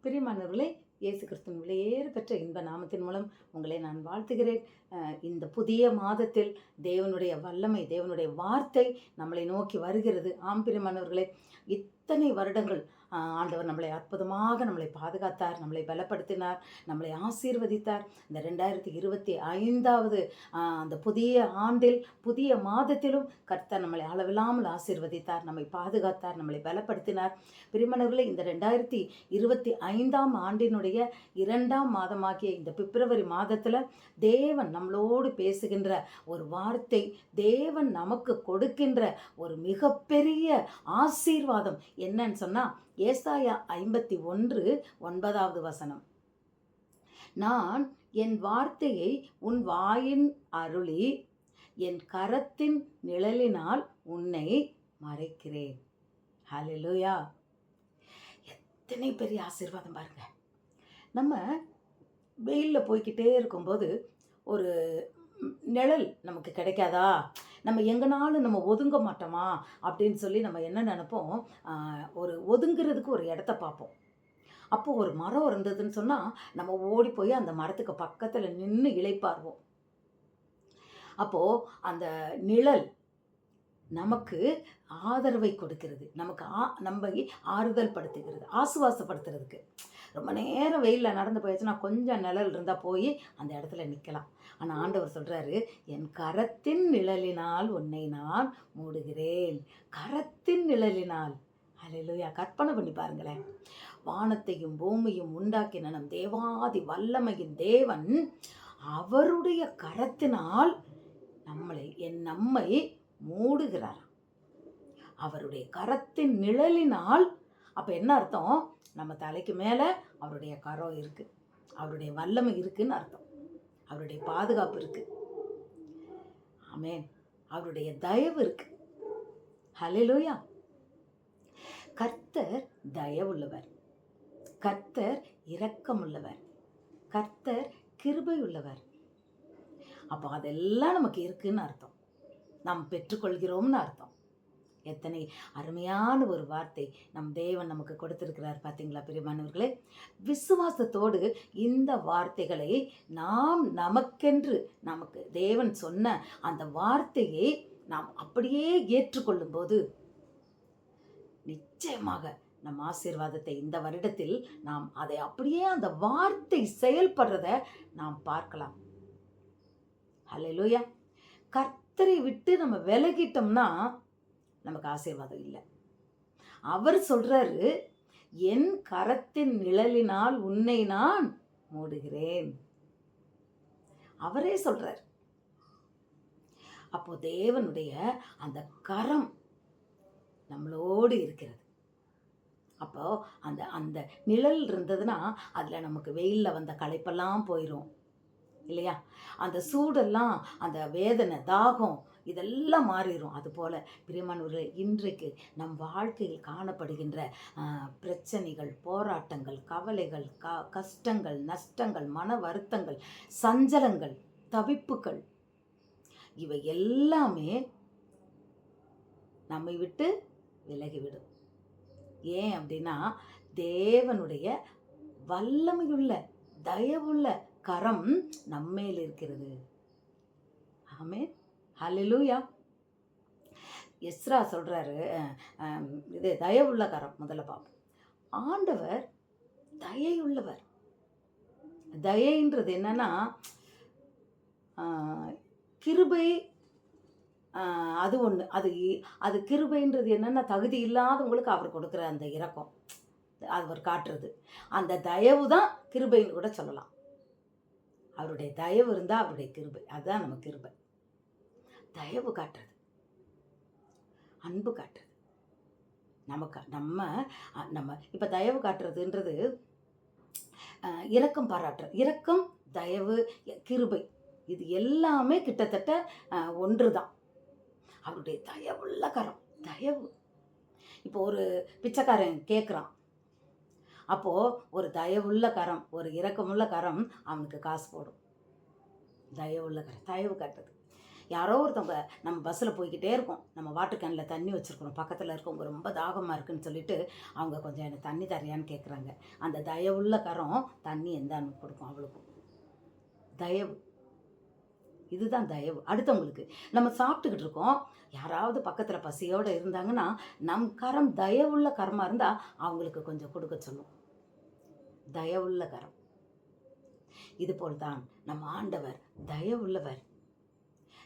பிரியமானவர்களே, இயேசு கிறிஸ்துவின் விலையேற பெற்ற இன்ப நாமத்தின் மூலம் உங்களை நான் வாழ்த்துகிறேன். இந்த புதிய மாதத்தில் தேவனுடைய வல்லமை, தேவனுடைய வார்த்தை நம்மளை நோக்கி வருகிறது. ஆம் பிரியமானவர்களே, இத்தனை வருடங்கள் ஆண்டவர் நம்மளை அற்புதமாக நம்மளை பாதுகாத்தார், நம்மளை பலப்படுத்தினார், நம்மளை ஆசீர்வதித்தார். இந்த 2025வது அந்த புதிய ஆண்டில், புதிய மாதத்திலும் கர்த்தர் நம்மளை அளவில்லாமல் ஆசீர்வதித்தார், நம்மை பாதுகாத்தார், நம்மளை பலப்படுத்தினார். பிரியமானவர்களே, இந்த 2025ஆம் ஆண்டினுடைய 2ஆம் மாதமாகிய இந்த பிப்ரவரி மாதத்தில் தேவன் நம்மளோடு பேசுகின்ற ஒரு வார்த்தை, தேவன் நமக்கு கொடுக்கின்ற ஒரு மிகப்பெரிய ஆசீர்வாதம் என்னன்னு சொன்னால், ஏசாயா 51:9வது வசனம். நான் என் வார்த்தையை உன் வாயின் அருளி என் கரத்தின் நிழலினால் உன்னை மறைக்கிறேன். ஹல்லேலூயா! எத்தனை பெரிய ஆசீர்வாதம் பாருங்க. நம்ம வெயிலில் போய்கிட்டே இருக்கும்போது ஒரு நிழல் நமக்கு கிடைக்காதா, நம்ம எங்கனாலும் நம்ம ஒதுங்க மாட்டோமா அப்படின்னு சொல்லி நம்ம என்ன நினைப்போம், ஒரு ஒதுங்கிறதுக்கு ஒரு இடத்த பார்ப்போம். அப்போது ஒரு மரம் இருந்ததுன்னு சொன்னால் நம்ம ஓடி போய் அந்த மரத்துக்கு பக்கத்தில் நின்று இளைப்பாருவோம். அப்போது அந்த நிழல் நமக்கு ஆதரவை கொடுக்கிறது, நமக்கு நம்மை ஆறுதல் படுத்துகிறது, ஆசுவாசப்படுத்துறதுக்கு. ரொம்ப நேரம் வெயிலில் நடந்து போயிடுச்சுன்னா கொஞ்சம் நிழல் இருந்தால் போய் அந்த இடத்துல நிற்கலாம். ஆனால் ஆண்டவர் சொல்கிறாரு, என் கரத்தின் நிழலினால் உன்னை நான் மூடுகிறேன். கரத்தின் நிழலினால். ஹல்லேலூயா! கற்பனை பண்ணி பாருங்களேன். வானத்தையும் பூமியும் உண்டாக்கின நம் தேவாதி வல்லமையின் தேவன் அவருடைய கரத்தினால் நம்மை மூடுகிறார். அவருடைய கரத்தின் நிழலினால். அப்போ என்ன அர்த்தம்? நம்ம தலைக்கு மேலே அவருடைய கரம் இருக்குது, அவருடைய வல்லமை இருக்குன்னு அர்த்தம், அவருடைய பாதுகாப்பு இருக்குது. ஆமென். அவருடைய தயவு இருக்குது. ஹல்லேலூயா! கர்த்தர் தயவுள்ளவர், கர்த்தர் இரக்கமுள்ளவர், கர்த்தர் கிருபை உள்ளவர். அப்போ அதெல்லாம் நமக்கு இருக்குன்னு அர்த்தம், நாம் பெற்றுக்கொள்கிறோம்னு அர்த்தம். எத்தனை அருமையான ஒரு வார்த்தை நம் தேவன் நமக்கு கொடுத்திருக்கிறார் பார்த்தீங்களா பிரியமானவர்களே. விசுவாசத்தோடு இந்த வார்த்தைகளை நாம் நமக்கு தேவன் சொன்ன அந்த வார்த்தையை நாம் அப்படியே ஏற்றுக்கொள்ளும் போது நிச்சயமாக நம் ஆசீர்வாதத்தை இந்த வருடத்தில் நாம் அதை அப்படியே அந்த வார்த்தை செயல்படுறத நாம் பார்க்கலாம். ஹல்லேலூயா! கர்த்தரை விட்டு நம்ம விலகிட்டோம்னா நமக்கு ஆசீர்வாதம் இல்லை. அவர் சொல்றாரு, என் கரத்தின் நிழலினால் உன்னை நான் மூடுகிறேன். அவரே சொல்றார். அப்போ தேவனுடைய அந்த கரம் நம்மளோடு இருக்கிறது. அப்போ அந்த அந்த நிழல் இருந்ததுன்னா அதில் நமக்கு வெயிலில் வந்த களைப்பெல்லாம் போயிடும் இல்லையா? அந்த சூடெல்லாம், அந்த வேதனை, தாகம் இதெல்லாம் மாறிடும். அதுபோல் பிரியமானவர்களே, இன்றைக்கு நம் வாழ்க்கையில் காணப்படுகின்ற பிரச்சனைகள், போராட்டங்கள், கவலைகள், கஷ்டங்கள், நஷ்டங்கள், மன வருத்தங்கள், சஞ்சலங்கள், தவிப்புகள், இவை எல்லாமே நம்மை விட்டு விலகிவிடும். ஏன் அப்படின்னா, தேவனுடைய வல்லமையுள்ள தயவுள்ள கரம் நம்மேல் இருக்கிறது. ஆமென். ஹல்லேலூயா! எஸ்ரா சொல்கிறாரு, இது தயவுள்ள கரம். முதல்ல பார்ப்போம். ஆண்டவர் தயையுள்ளவர். தயைன்றது என்னன்னா, கிருபை. அது ஒன்று. அது கிருபைன்றது என்னென்னா, தகுதி இல்லாதவங்களுக்கு அவர் கொடுக்குற அந்த இரக்கம், அவர் காட்டுறது. அந்த தயவு தான் கிருபைன்னு கூட சொல்லலாம். அவருடைய தயவு இருந்தால் அவருடைய கிருபை, அதுதான் நம்ம கிருபை. தயவு காட்டுறது, அன்பு காட்டுறது, நம்ம இப்போ தயவு காட்டுறதுன்றது இரக்கம் பாராட்டுறது. இரக்கம், தயவு, கிருபை இது எல்லாமே கிட்டத்தட்ட ஒன்று தான். அவருடைய தயவுள்ள கரம், தயவு. இப்போ ஒரு பிச்சைக்காரன் கேட்குறான், அப்போது ஒரு தயவுள்ள கரம், ஒரு இரக்கமுள்ள கரம் அவனுக்கு காசு போடும். தயவுள்ள கரம், தயவு காட்டுறது. யாரோ ஒருத்தவங்க நம்ம பஸ்ஸில் போய்கிட்டே இருக்கோம், நம்ம வாட்டர் கேனில் தண்ணி வச்சுருக்கிறோம், பக்கத்தில் இருக்கவங்க ரொம்ப தாகமாக இருக்குன்னு சொல்லிட்டு அவங்க கொஞ்சம் எனக்கு தண்ணி தரையான்னு கேட்குறாங்க. அந்த தயவுள்ள கரம் தண்ணி எந்தான்னு கொடுக்கும் அவளுக்கும். தயவு, இதுதான் தயவு. அடுத்தவங்களுக்கு நம்ம சாப்பிட்டுக்கிட்டு இருக்கோம், யாராவது பக்கத்தில் பசியோடு இருந்தாங்கன்னா நம் கரம் தயவுள்ள கரமாக இருந்தால் அவங்களுக்கு கொஞ்சம் கொடுக்க சொல்லும். தயவுள்ள கரம். இதுபோல் தான் நம்ம ஆண்டவர் தயவுள்ளவர்.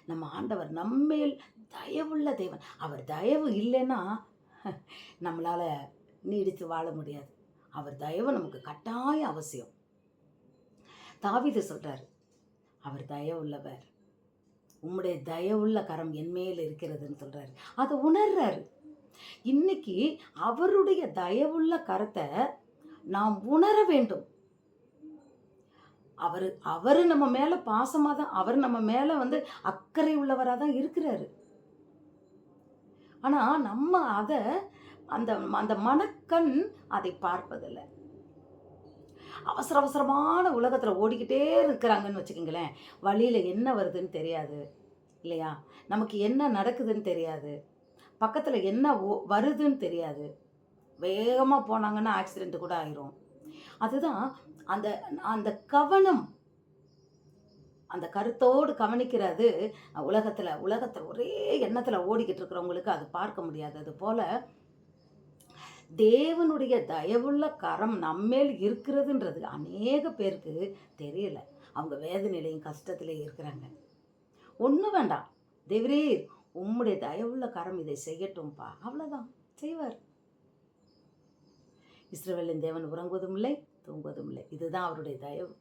நம்ம ஆண்டவர் நம்மேல் தயவுள்ள தேவன். அவர் தயவு இல்லைன்னா நம்மளால் நீடித்து வாழ முடியாது. அவர் தயவு நமக்கு கட்டாய அவசியம். தாவீது சொல்றாரு, அவர் தயவுள்ளவர், உம்முடைய தயவுள்ள கரம் என்மேல் இருக்கிறதுன்னு சொல்றாரு. அதை உணர்றாரு. இன்னைக்கு அவருடைய தயவுள்ள கரத்தை நாம் உணர வேண்டும். அவரு நம்ம மேல பாசமாக தான், அவர் நம்ம மேல அக்கறை உள்ளவராக தான் இருக்கிறாரு. ஆனா நம்ம அந்த அந்த மனக்கண் அதை பார்ப்பதில்லை. அவசர அவசரமான உலகத்துல ஓடிக்கிட்டே இருக்கிறாங்கன்னு வச்சுக்கோங்களேன். வழியில என்ன வருதுன்னு தெரியாது இல்லையா? நமக்கு என்ன நடக்குதுன்னு தெரியாது, பக்கத்துல என்ன வருதுன்னு தெரியாது. வேகமா போனாங்கன்னா ஆக்சிடென்ட் கூட ஆயிரும். அதுதான் அந்த அந்த கவனம், அந்த கருத்தோடு கவனிக்கிறது உலகத்தில் ஒரே எண்ணத்தில் ஓடிக்கிட்டு இருக்கிறவங்களுக்கு அது பார்க்க முடியாது. அது போல தேவனுடைய தயவுள்ள கரம் நம்மேல் இருக்கிறதுன்றது அநேக பேருக்கு தெரியல. அவங்க வேதனையிலையும் கஷ்டத்திலையும் இருக்கிறாங்க. ஒன்றும் வேண்டாம், தேவரே உம்முடைய தயவுள்ள கரம் இதை செய்யட்டும்பா, அவ்வளோதான், செய்வார். இஸ்ரவேலின் தேவன் உறங்குவதும் இல்லை தூங்குவதும் இல்லை. இதுதான் அவருடைய தயவு.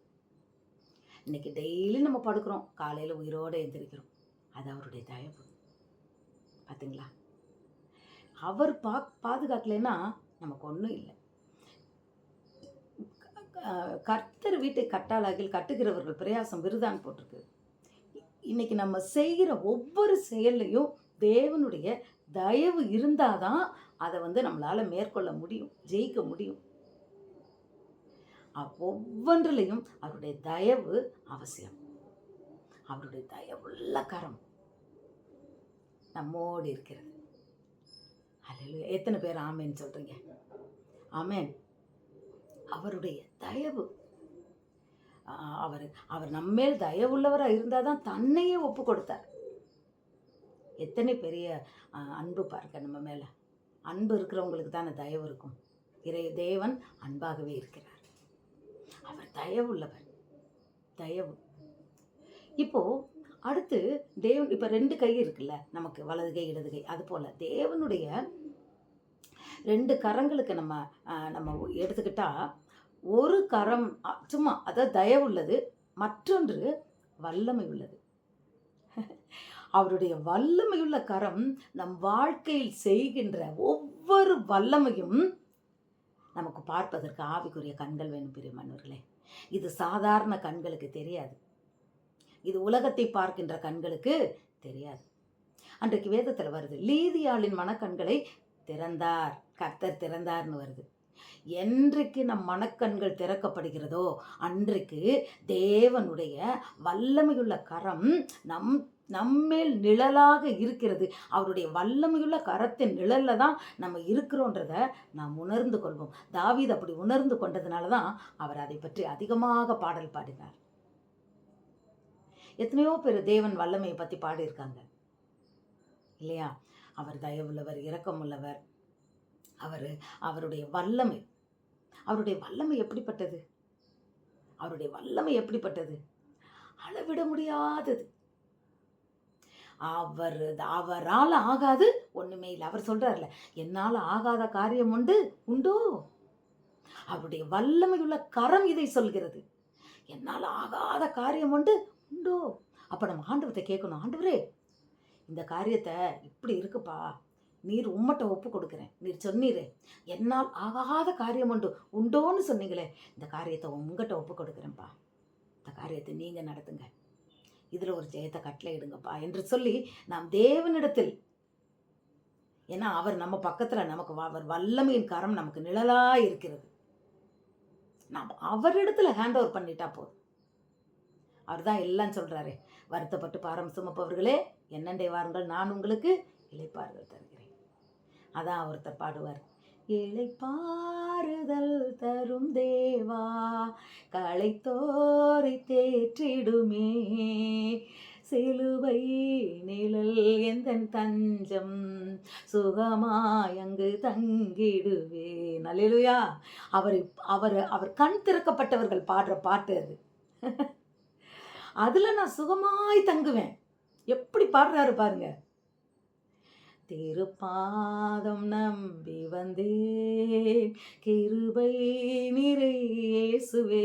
இன்னைக்கு டெய்லி நம்ம படுக்கிறோம், காலையில் உயிரோடு எழுந்திரிக்கிறோம், அது அவருடைய தயவு. பார்த்தீங்களா? அவர் பாதுகாக்கலைன்னா நமக்கு ஒன்றும் இல்லை. கர்த்தர் வீட்டை கட்டாளாகில் கட்டுகிறவர்கள் பிரயாசம் விருதான் போட்டிருக்கு. இன்னைக்கு நம்ம செய்கிற ஒவ்வொரு செயல்லையும் தேவனுடைய தயவு இருந்தாதான் அதை நம்மளால மேற்கொள்ள முடியும், ஜெயிக்க முடியும். ஒவ்வொன்றிலையும் அவருடைய தயவு அவசியம். அவருடைய தயவுள்ள கரம் நம்மோடு இருக்கிறது. அல்லேலூயா. எத்தனை பேர் ஆமேன் சொல்றீங்க? ஆமேன். அவருடைய தயவு, அவர் நம்மேல் தயவுள்ளவராக இருந்தாதான் தன்னையே ஒப்பு கொடுத்தார். எத்தனை பெரிய அன்பு பாருங்க நம்ம மேல. அன்பு இருக்கிறவங்களுக்கு தானே தயவு இருக்கும். தேவன் அன்பாகவே இருக்கிறார். அவர் தயவுள்ளவர். தயவு. இப்போ அடுத்து தேவன், இப்போ 2 கை இருக்குல்ல நமக்கு, வலது கை இடது கை. அது போல தேவனுடைய 2 கரங்களுக்கு நம்ம எடுத்துக்கிட்டா, ஒரு கரம் சும்மா அதாவது தயவுள்ளது, மற்றொன்று வல்லமை உள்ளது. அவருடைய வல்லமையுள்ள கரம் நம் வாழ்க்கையில் செய்கின்ற ஒவ்வொரு வல்லமையும் நமக்கு பார்ப்பதற்கு ஆவிக்குரிய கண்கள் வேணும் பிரியமானவர்களே. இது சாதாரண கண்களுக்கு தெரியாது, இது உலகத்தை பார்க்கின்ற கண்களுக்கு தெரியாது. அன்றைக்கு வேதத்தில் வருது, லீதியாளின் மனக்கண்களை திறந்தார், கர்த்தர் திறந்தார்னு வருது. என்றைக்கு நம் மனக்கண்கள் திறக்கப்படுகிறதோ அன்றைக்கு தேவனுடைய வல்லமையுள்ள கரம் நம்மேல் நிழலாக இருக்கிறது. அவருடைய வல்லமையுள்ள கரத்தின் நிழல்ல தான் நம்ம இருக்கிறோன்றத நாம் உணர்ந்து கொள்வோம். தாவீது அப்படி உணர்ந்து கொண்டதுனால தான் அவர் அதை பற்றி அதிகமாக பாடல் பாடினார். எத்தனையோ பேர் தேவன் வல்லமையை பற்றி பாடியிருக்காங்க இல்லையா? அவர் தயவுள்ளவர், இரக்கமுள்ளவர். அவருடைய வல்லமை எப்படிப்பட்டது? அவருடைய வல்லமை எப்படிப்பட்டது? அளவிட முடியாதது. அவரால் ஆகாது ஒண்ணுமே இல்லை. அவர் சொல்றாருல, என்னால் ஆகாத காரியம் உண்டோ? அவருடைய வல்லமையுள்ள கரம் இதை சொல்கிறது. என்னால் ஆகாத காரியம் உண்டோ? அப்ப நம்ம ஆண்டவத்தை கேட்கணும், ஆண்டவரே இந்த காரியத்தை இப்படி இருக்குப்பா, நீர் உம்மட்ட ஒப்பு கொடுக்குறேன், நீர் சொன்னீரே என்னால் ஆகாத காரியம் உண்டோன்னு சொன்னீங்களே, இந்த காரியத்தை உங்ககிட்ட ஒப்பு கொடுக்குறேன்ப்பா, இந்த காரியத்தை நீங்க நடத்துங்க, இதுல ஒரு ஜெயத்தை கட்டளை இடுங்கப்பா என்று சொல்லி நாம் தேவனிடத்தில், ஏன்னா அவர் நம்ம பக்கத்துல, நமக்கு அவர் வல்லமையின் கரம் நமக்கு நிழலா இருக்கிறது, நாம் அவரிடத்துல ஹேண்ட் ஓவர் பண்ணிட்டா போதும். அவர் தான் எல்லாம் சொல்றாரு, வருத்தப்பட்டு பாரம் சுமப்பவர்களே என்னண்டை வாருங்கள், நான் உங்களுக்கு இளைப்பாறுதல் தருகிறேன். அதான் ஒருத்தர் பாடுவார், இளைப்பாறுதல் தரும் தேவா களைத்தோரை தேற்றிடுமே, சிலுவை நிழல் எந்தன் தஞ்சம் சுகமாய் அங்கு தங்கிடுவேன். அல்லேலூயா. அவர் அவர் அவர் கண் திறக்கப்பட்டவர்கள் பாடுற பாட்டு அது. அதுல நான் சுகமாய் தங்குவேன். எப்படி பாடுறாரு பாருங்க. திருப்பாதம் நம்பி வந்தேன் கிருபை நிறை இயேசுவே.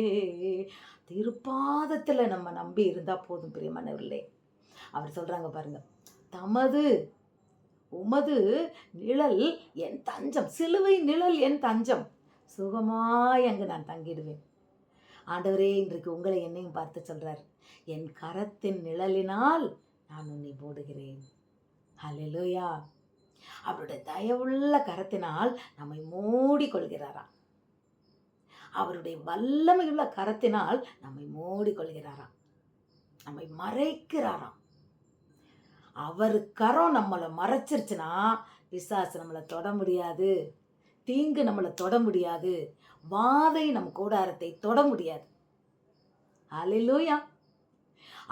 திருப்பாதத்துல நம்ம நம்பி இருந்தா போதும் பிரியமானவர்களே. அவர் சொல்றாங்க பாருங்க, தமது உமது நிழல் என் தஞ்சம், சிலுவை நிழல் என் தஞ்சம், சுகமாய் அங்கு நான் தங்கிடுவேன். ஆண்டவரே இன்றைக்கு உங்களை என்னையும் பார்த்து சொல்றார், என் கரத்தின் நிழலினால் நான் உன்னை போடுகிறேன். ஹல்லேலூயா. அவருடைய தயவுள்ள கரத்தினால் நம்மை மூடி கொள்கிறாராம். அவருடைய வல்லமையுள்ள கரத்தினால் நம்மை மூடி கொள்கிறாராம், நம்மை மறைக்கிறாராம். அவர் கரம் நம்மளை மறைச்சிருச்சுன்னா பிசாசு நம்மளை தொட முடியாது, தீங்கு நம்மளை தொட முடியாது, வாதை நம் கூடாரத்தை தொட முடியாது. ஹல்லேலூயா.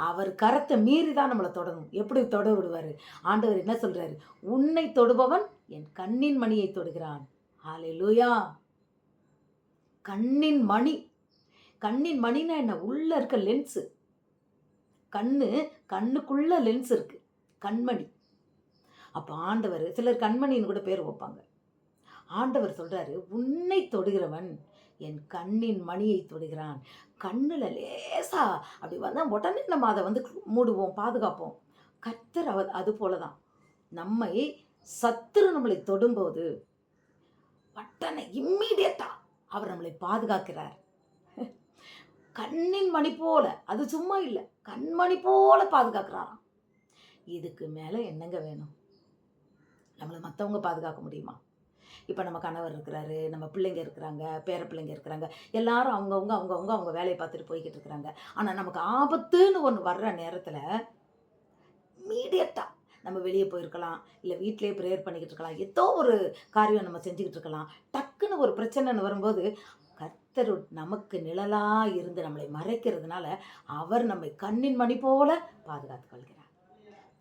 அவர் கரத்தை மீறி தான் நம்மளை தொடரும். எப்படி தொட விடுவார்? ஆண்டவர் என்ன சொல்றாரு? உன்னை தொடுபவன் என் கண்ணின் மணியை தொடுகிறான். ஹல்லேலூயா. கண்ணின் மணி. கண்ணின் மணினா என்ன? உள்ள இருக்க லென்ஸ். கண்ணுக்குள்ள லென்ஸ் இருக்கு, கண்மணி. அப்ப ஆண்டவர், சிலர் கண்மணின்னு கூட பேர் வைப்பாங்க. ஆண்டவர் சொல்றாரு, உன்னை தொடுகிறவன் என் கண்ணின் மணியை தொடுகிறான். கண்ணுல லேசா அப்படி வந்தா உடனே நம்ம அதை மூடுவோம், பாதுகாப்போம். கர்த்தர் அது போலதான் நம்மை சத்துரு நம்மளை தொடும்போது உடனே இம்மீடியட்டா அவர் நம்மளை பாதுகாக்கிறார். கண்ணின் மணி போல, அது சும்மா இல்லை, கண்மணி போல பாதுகாக்கிறாராம். இதுக்கு மேல என்னங்க வேணும்? நம்மளை மற்றவங்க பாதுகாக்க முடியுமா? இப்போ நம்ம கணவர் இருக்கிறாரு, நம்ம பிள்ளைங்க இருக்கிறாங்க, பேர பிள்ளைங்க இருக்கிறாங்க, எல்லாரும் அவங்க வேலையை பார்த்துட்டு போய்கிட்டு இருக்கிறாங்க. ஆனால் நமக்கு ஆபத்துன்னு ஒன்று வர்ற நேரத்தில் இம்மீடியட்டாக நம்ம வெளியே போயிருக்கலாம், இல்லை வீட்டிலேயே ப்ரேயர் பண்ணிக்கிட்டு இருக்கலாம், ஏதோ ஒரு காரியம் நம்ம செஞ்சுக்கிட்டு இருக்கலாம். டக்குன்னு ஒரு பிரச்சனைன்னு வரும்போது கர்த்தர் நமக்கு நிழலாக இருந்து நம்மளை மறைக்கிறதுனால அவர் நம்மை கண்ணின் மணி போல பாதுகாத்து கொள்கிறார்.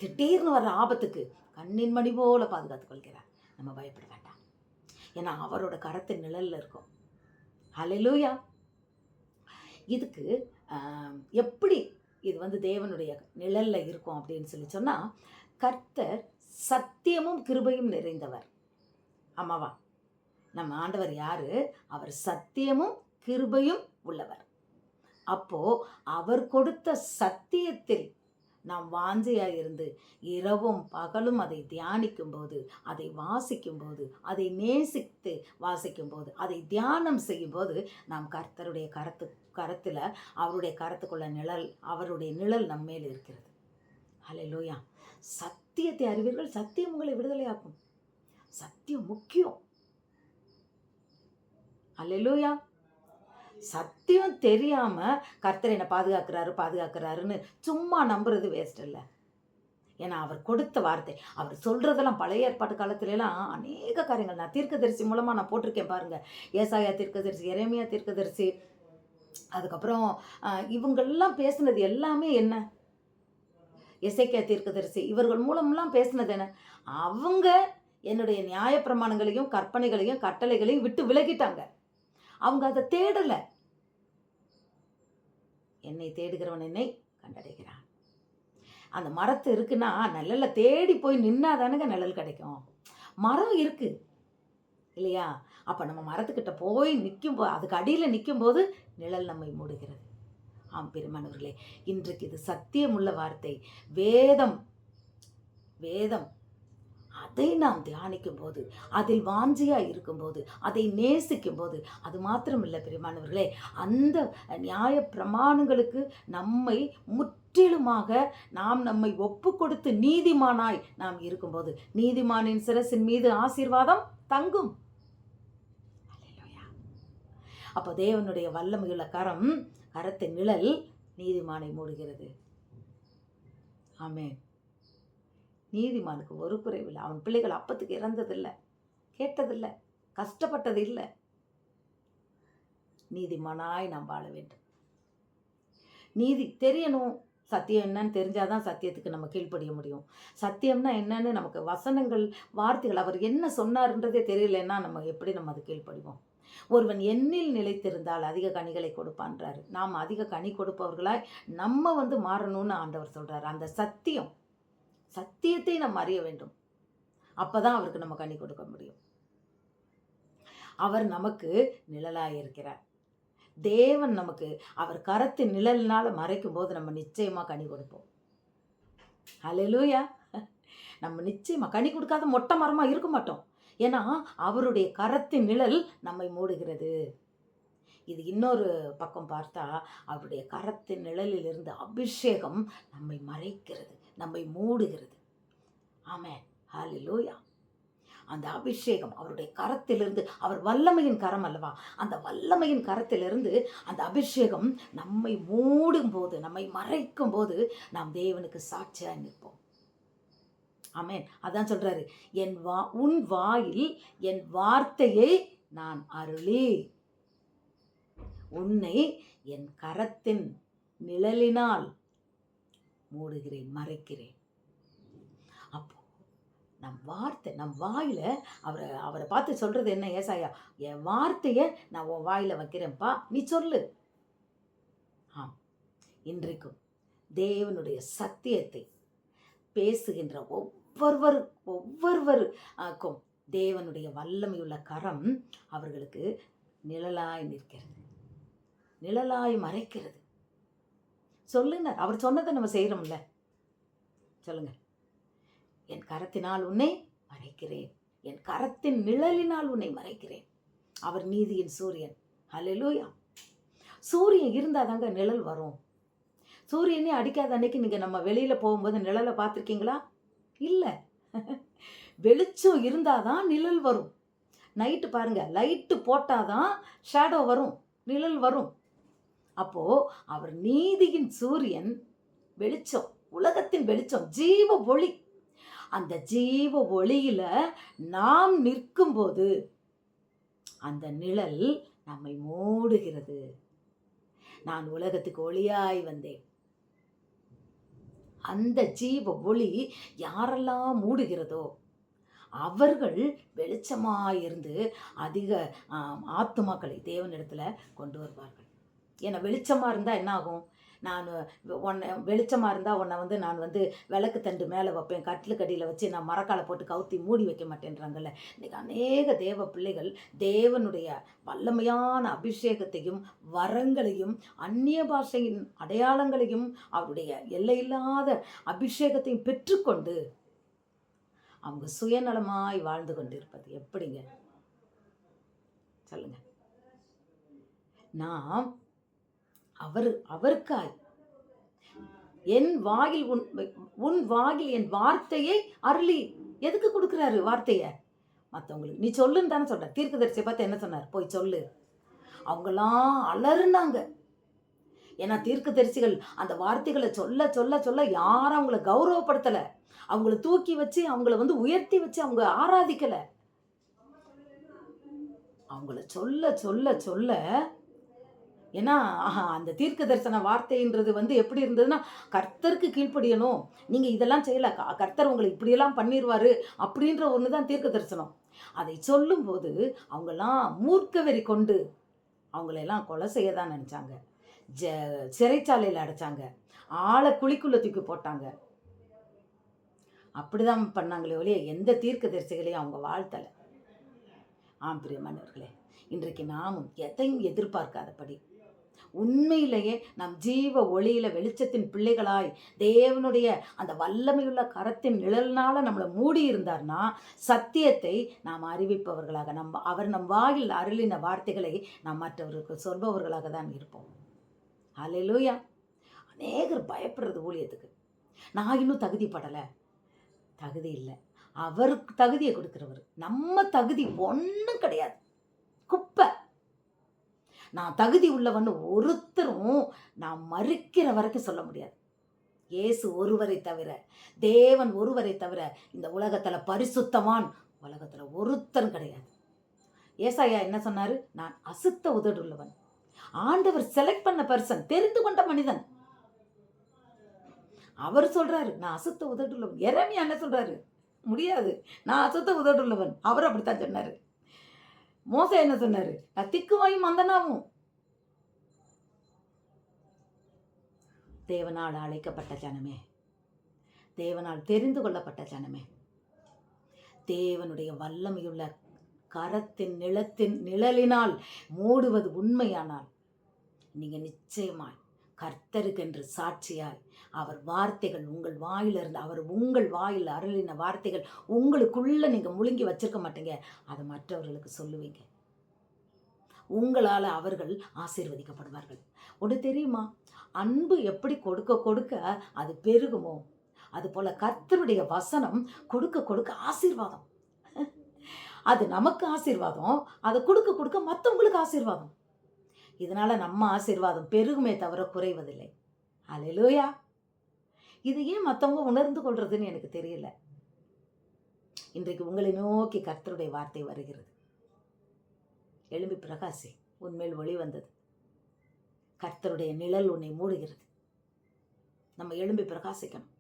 திடீர்னு வர்ற ஆபத்துக்கு கண்ணின் மணி போல பாதுகாத்து கொள்கிறார். நம்ம பயப்பட வேண்டாம், ஏன்னா அவரோட கரத்தின் நிழல்ல இருக்கும். ஹல்லேலூயா. இதுக்கு எப்படி இது தேவனுடைய நிழல்ல இருக்கும் அப்படின்னு சொன்னா, கர்த்தர் சத்தியமும் கிருபையும் நிறைந்தவர். ஆமாவா? நம்ம ஆண்டவர் யாரு? அவர் சத்தியமும் கிருபையும் உள்ளவர். அப்போ அவர் கொடுத்த சத்தியத்தில் நாம் வாஞ்சையாக இருந்து இரவும் பகலும் அதை தியானிக்கும் போது, அதை வாசிக்கும் போது, அதை நேசித்து வாசிக்கும் போது, அதை தியானம் செய்யும் போது நாம் கர்த்தருடைய கரத்தில் அவருடைய கரத்துக்குள்ள நிழல், அவருடைய நிழல் நம்மேல் இருக்கிறது. ஹல்லேலூயா. சத்தியத்தை அறிவீர்கள், சத்தியம் உங்களை விடுதலையாக்கும். சத்தியம் முக்கியம். ஹல்லேலூயா. சத்தியம் தெரியாம கர்த்தர் என்னை பாதுகாக்கிறாருன்னு சும்மா நம்புறது வேஸ்ட் இல்லை. ஏன்னா அவர் கொடுத்த வார்த்தை, அவர் சொல்றதெல்லாம் பழைய ஏற்பாட்டு காலத்துலலாம் அநேக காரியங்கள் நான் தீர்க்கதரிசி மூலமா நான் போட்டிருக்கேன் பாருங்க. ஏசாயா தீர்க்கதரிசி, எரேமியா தீர்க்கதரிசி, அதுக்கப்புறம் இவங்கெல்லாம் பேசுனது எல்லாமே என்ன? எசேக்கியா தீர்க்கதரிசி, இவர்கள் மூலம்லாம் பேசுனது என்ன? அவங்க என்னுடைய நியாயப்பிரமாணங்களையும் கற்பனைகளையும் கட்டளைகளையும் விட்டு விலகிட்டாங்க. அவங்க அதை தேடலை. என்னை தேடுகிறவன் என்னை கண்டடைகிறான். அந்த மரத்து இருக்குன்னா நிழல்ல தேடி போய் நின்னா தானுங்க நிழல் கிடைக்கும். மரம் இருக்கு இல்லையா? அப்போ நம்ம மரத்துக்கிட்ட போய் நிற்கும்போது, அதுக்கு அடியில் நிற்கும்போது நிழல் நம்மை மூடுகிறது. ஆம் பிரியமானவர்களே, இன்றைக்கு இது சத்தியமுள்ள வார்த்தை. வேதம் அதை நாம் தியானிக்கும் போது, அதில் வாஞ்சியாக இருக்கும்போது, அதை நேசிக்கும் போது, அது மாத்திரம் இல்லை பிரியமானவர்களே, அந்த நியாய பிரமாணங்களுக்கு நம்மை முற்றிலுமாக நம்மை ஒப்பு கொடுத்து நீதிமானாய் நாம் இருக்கும்போது, நீதிமானின் சிரசின் மீது ஆசீர்வாதம் தங்கும். அப்போ தேவனுடைய வல்லமையுள்ள கரத்தின் நிழல் நீதிமானை மூடுகிறது. ஆமென். நீதிமானுக்கு ஒரு குறைவில்லை. அவன் பிள்ளைகள் அப்பத்துக்கு இறந்ததில்லை, கேட்டதில்லை, கஷ்டப்பட்டது இல்லை. நீதிமானாய் நாம் வாழ வேண்டும். நீதி தெரியணும். சத்தியம் என்னன்னு தெரிஞ்சாதான் சத்தியத்துக்கு நம்ம கீழ்ப்படிய முடியும். சத்தியம்னா என்னன்னு நமக்கு வசனங்கள், வார்த்தைகள், அவர் என்ன சொன்னார்ன்றதே தெரியலன்னா நம்ம எப்படி அது கீழ்ப்படிவோம்? ஒருவன் எண்ணில் நிலைத்திருந்தால் அதிக கனிகளை கொடுப்பான்றாரு. நாம் அதிக கனி கொடுப்பவர்களாய் நம்ம மாறணும்னு ஆண்டவர் சொல்றாரு. அந்த சத்தியத்தை நம்ம அறிய வேண்டும். அப்பதான் அவருக்கு நம்ம கனி கொடுக்க முடியும். அவர் நமக்கு நிழலாயிருக்கிறார். தேவன் நமக்கு அவர் கரத்தின் நிழலினால மறைக்கும் போது நம்ம நிச்சயமா கனி கொடுப்போம். ஹல்லேலூயா. நம்ம நிச்சயமா கனி கொடுக்காத மொட்டை மரமா இருக்க மாட்டோம். ஏன்னா அவருடைய கரத்தின் நிழல் நம்மை மூடுகிறது. இது இன்னொரு பக்கம் பார்த்தா அவருடைய கரத்தின் நிழலிலிருந்து அபிஷேகம் நம்மை மறைக்கிறது, நம்மை மூடுகிறது. ஆமென். ஹல்லேலூயா. அந்த அபிஷேகம் அவருடைய கரத்திலிருந்து, அவர் வல்லமையின் கரம் அல்லவா, அந்த வல்லமையின் கரத்திலிருந்து அந்த அபிஷேகம் நம்மை மூடும் போது, நம்மை மறைக்கும் போது நாம் தேவனுக்கு சாட்சியாக நிற்போம். ஆமென். அதான் சொல்றாரு, உன் வாயில் என் வார்த்தையை நான் அருளி உன்னை என் கரத்தின் நிழலினால் மூடுகிறேன், மறைக்கிறேன். அப்போ நம் வாயில அவரை பார்த்து சொல்றது என்ன? ஏசாயா, என் வார்த்தையை நான் உன் வாயில வைக்கிறேன்ப்பா, நீ சொல்லு. ஆம், இன்றைக்கும் தேவனுடைய சத்தியத்தை பேசுகின்ற ஒவ்வொருவருக்கும் தேவனுடைய வல்லமையுள்ள கரம் அவர்களுக்கு நிழலாய் நிற்கிறது, நிழலாய் மறைக்கிறது. சொல்லுங்க, அவர் சொன்னதை நம்ம செய்யறோம்ல. சொல்லுங்க, என் கரத்தினால் உன்னை மறைக்கிறேன், என் கரத்தின் நிழலினால் உன்னை மறைக்கிறேன். அவர் நீதியின் சூரியன். ஹல்லேலூயா. சூரியன் இருந்தாதாங்க நிழல் வரும். சூரியனே அடிக்காத அன்னைக்கு நீங்க நம்ம வெளியில போகும்போது நிழலை பார்த்துருக்கீங்களா? இல்லை. வெளிச்சம் இருந்தாதான் நிழல் வரும். நைட்டு பாருங்க, லைட்டு போட்டாதான் ஷேடோ வரும், நிழல் வரும். அப்போ அவர் நீதியின் சூரியன், வெளிச்சம், உலகத்தின் வெளிச்சம், ஜீவ ஒளி. அந்த ஜீவ ஒளியில நாம் நிற்கும்போது அந்த நிழல் நம்மை மூடுகிறது. நான் உலகத்துக்கு ஒளியாய் வந்தேன். அந்த ஜீவ ஒளி யாரெல்லாம் மூடுகிறதோ அவர்கள் வெளிச்சமாயிருந்து அதிக ஆத்துமாக்களை தேவனிடத்துல கொண்டு வருவார்கள். ஏன்னா வெளிச்சமாக இருந்தால் என்ன ஆகும்? நான் வெளிச்சமாக இருந்தால் உன்னை நான் விளக்கு தண்டு மேலே வைப்பேன், கட்டிலுக்கடியில் வச்சு நான் மரக்காலை போட்டு கவுத்தி மூடி வைக்க மாட்டேன்றாங்கல்ல. இன்றைக்கி அநேக தேவ பிள்ளைகள் தேவனுடைய வல்லமையான அபிஷேகத்தையும் வரங்களையும் அந்நிய பாஷையின் அடையாளங்களையும் அவருடைய எல்லையில்லாத அபிஷேகத்தையும் பெற்றுக்கொண்டு அவங்க சுயநலமாய் வாழ்ந்து கொண்டிருப்பது எப்படிங்க? சொல்லுங்க. நாம் அவருக்காய் என் வாயில் உன் வாயில் என் வார்த்தையை அருளி. எதுக்கு கொடுக்குறாரு வார்த்தையை? மற்றவங்களுக்கு நீ சொல்லுன்னு தானே சொல்ற. தீர்க்கதரிசியை பார்த்து என்ன சொன்னார்? போய் சொல்லு. அவங்களாம் அலறுனாங்க. ஏன்னா தீர்க்கதரிசிகள் அந்த வார்த்தைகளை சொல்ல சொல்ல சொல்ல யாரும் அவங்கள கௌரவப்படுத்தலை, அவங்கள தூக்கி வச்சு அவங்கள உயர்த்தி வச்சு அவங்க ஆராதிக்கலை. அவங்கள சொல்ல சொல்ல சொல்ல, ஏன்னா அந்த தீர்க்க தரிசன வார்த்தைன்றது எப்படி இருந்ததுன்னா, கர்த்தருக்கு கீழ்ப்படியணும், நீங்கள் இதெல்லாம் செய்யலை, கர்த்தர் உங்களை இப்படியெல்லாம் பண்ணிடுவார் அப்படின்ற ஒன்று தான் தீர்க்க தரிசனம். அதை சொல்லும்போது அவங்கெல்லாம் மூர்க்க வெறி கொண்டு அவங்களெல்லாம் கொலை செய்ய தான் நினச்சாங்க. சிறைச்சாலையில் அடைச்சாங்க, ஆளை குழிக்குள்ளே தூக்கி போட்டாங்க. அப்படிதான் பண்ணாங்களே ஒழிய எந்த தீர்க்க தரிசிகளையும் அவங்க வாழ்த்தலை. பிரியமானவர்களே, இன்றைக்கு நாமும் எதையும் எதிர்பார்க்காதபடி உண்மையிலேயே நம் ஜீவ ஒளியில வெளிச்சத்தின் பிள்ளைகளாய் தேவனுடைய அந்த வல்லமையுள்ள கரத்தின் நிழல்னால நம்மளை மூடி இருந்தார்னா சத்தியத்தை நாம் அறிவிப்பவர்களாக, அவர் நம் வாயில் அருளின வார்த்தைகளை நாம் மற்றவர்களுக்கு சொல்பவர்களாக தான் இருப்போம். ஹல்லேலூயா. அநேகர் பயப்படுறது ஊழியத்துக்கு. நான் இன்னும் தகுதிப்படலை. தகுதி இல்லை, அவருக்கு தகுதியை கொடுக்கிறவர். நம்ம தகுதி ஒன்றும் கிடையாது, குப்பை. நான் தகுதி உள்ளவன்னு ஒருத்தரும் நான் மறுக்கிற வரைக்கும் சொல்ல முடியாது. இயேசு ஒருவரை தவிர, தேவன் ஒருவரை தவிர இந்த உலகத்துல பரிசுத்தவான் உலகத்துல ஒருத்தன் கிடையாது. ஏசாயா என்ன சொன்னாரு? நான் அசுத்த உதடுள்ளவன். ஆண்டவர் செலக்ட் பண்ண பர்சன், தெரிந்து கொண்ட மனிதன். அவர் சொல்றாரு நான் அசுத்த உதடுள்ளவன். எரேமியா என்ன சொல்றாரு? முடியாது, நான் அசுத்த உதடுள்ளவன். அவர் அப்படித்தான் சொன்னாரு. மோசே என்ன சொன்னாரு? நான் திக்குவாயும் மந்தனாவும். தேவனால் அழைக்கப்பட்ட ஜனமே, தேவனால் தெரிந்து கொள்ளப்பட்ட ஜனமே, தேவனுடைய வல்லமையுள்ள கரத்தின் நிழலினால் மூடுவது உண்மையானால் நீங்க நிச்சயமாய் கர்த்தருக்கென்று சாட்சியாய் அவர் வார்த்தைகள் உங்கள் வாயிலிருந்து, அவர் உங்கள் வாயில் அருளின வார்த்தைகள் உங்களுக்குள்ள நீங்க முழுங்கி வச்சிருக்க மாட்டீங்க, அதை மற்றவர்களுக்கு சொல்லுவீங்க. உங்களால் அவர்கள் ஆசீர்வதிக்கப்படுவார்கள். ஒன்று தெரியுமா? அன்பு எப்படி கொடுக்க கொடுக்க அது பெருகுமோ, அது போல கர்த்தருடைய வசனம் கொடுக்க கொடுக்க ஆசீர்வாதம். அது நமக்கு ஆசீர்வாதம், அதை கொடுக்க கொடுக்க மற்றவங்களுக்கு ஆசீர்வாதம். இதனால நம்ம ஆசீர்வாதம் பெருகுமே தவிர குறைவதில்லை. அல்லேலூயா. இது ஏன் மற்றவங்க உணர்ந்து கொள்றதுன்னு எனக்கு தெரியல. இன்றைக்கு உங்களை நோக்கி கர்த்தருடைய வார்த்தை வருகிறது. எழும்பி பிரகாசி, உன்மேல் ஒளி வந்தது. கர்த்தருடைய நிழல் உன்னை மூடுகிறது. நம்ம எழும்பி பிரகாசிக்கணும்.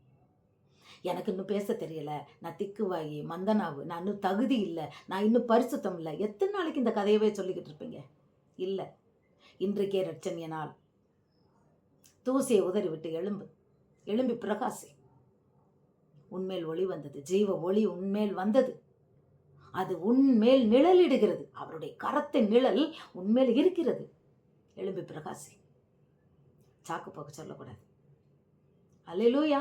எனக்கு இன்னும் பேச தெரியல, நான் திக்குவாயி மந்தனாவு, நான் இன்னும் தகுதி இல்லை, நான் இன்னும் பரிசுத்தம் இல்லை. எத்தனை நாளைக்கு இந்த கதையவே சொல்லிக்கிட்டு இருப்பீங்க? இல்லை, இன்றைக்கே ரட்சணிய நாள். தூசியை உதறி விட்டு எழும்பி பிரகாசி. உன்மேல் ஒளி வந்தது, ஜீவ ஒளி உன்மேல் வந்தது. அது உன்மேல் நிழலிடுகிறது. அவருடைய கரத்தின் நிழல் உன்மேல் இருக்கிறது. எழும்பி பிரகாசி. சாக்கு போக்கு சொல்லக்கூடாது. அல்லேலூயா.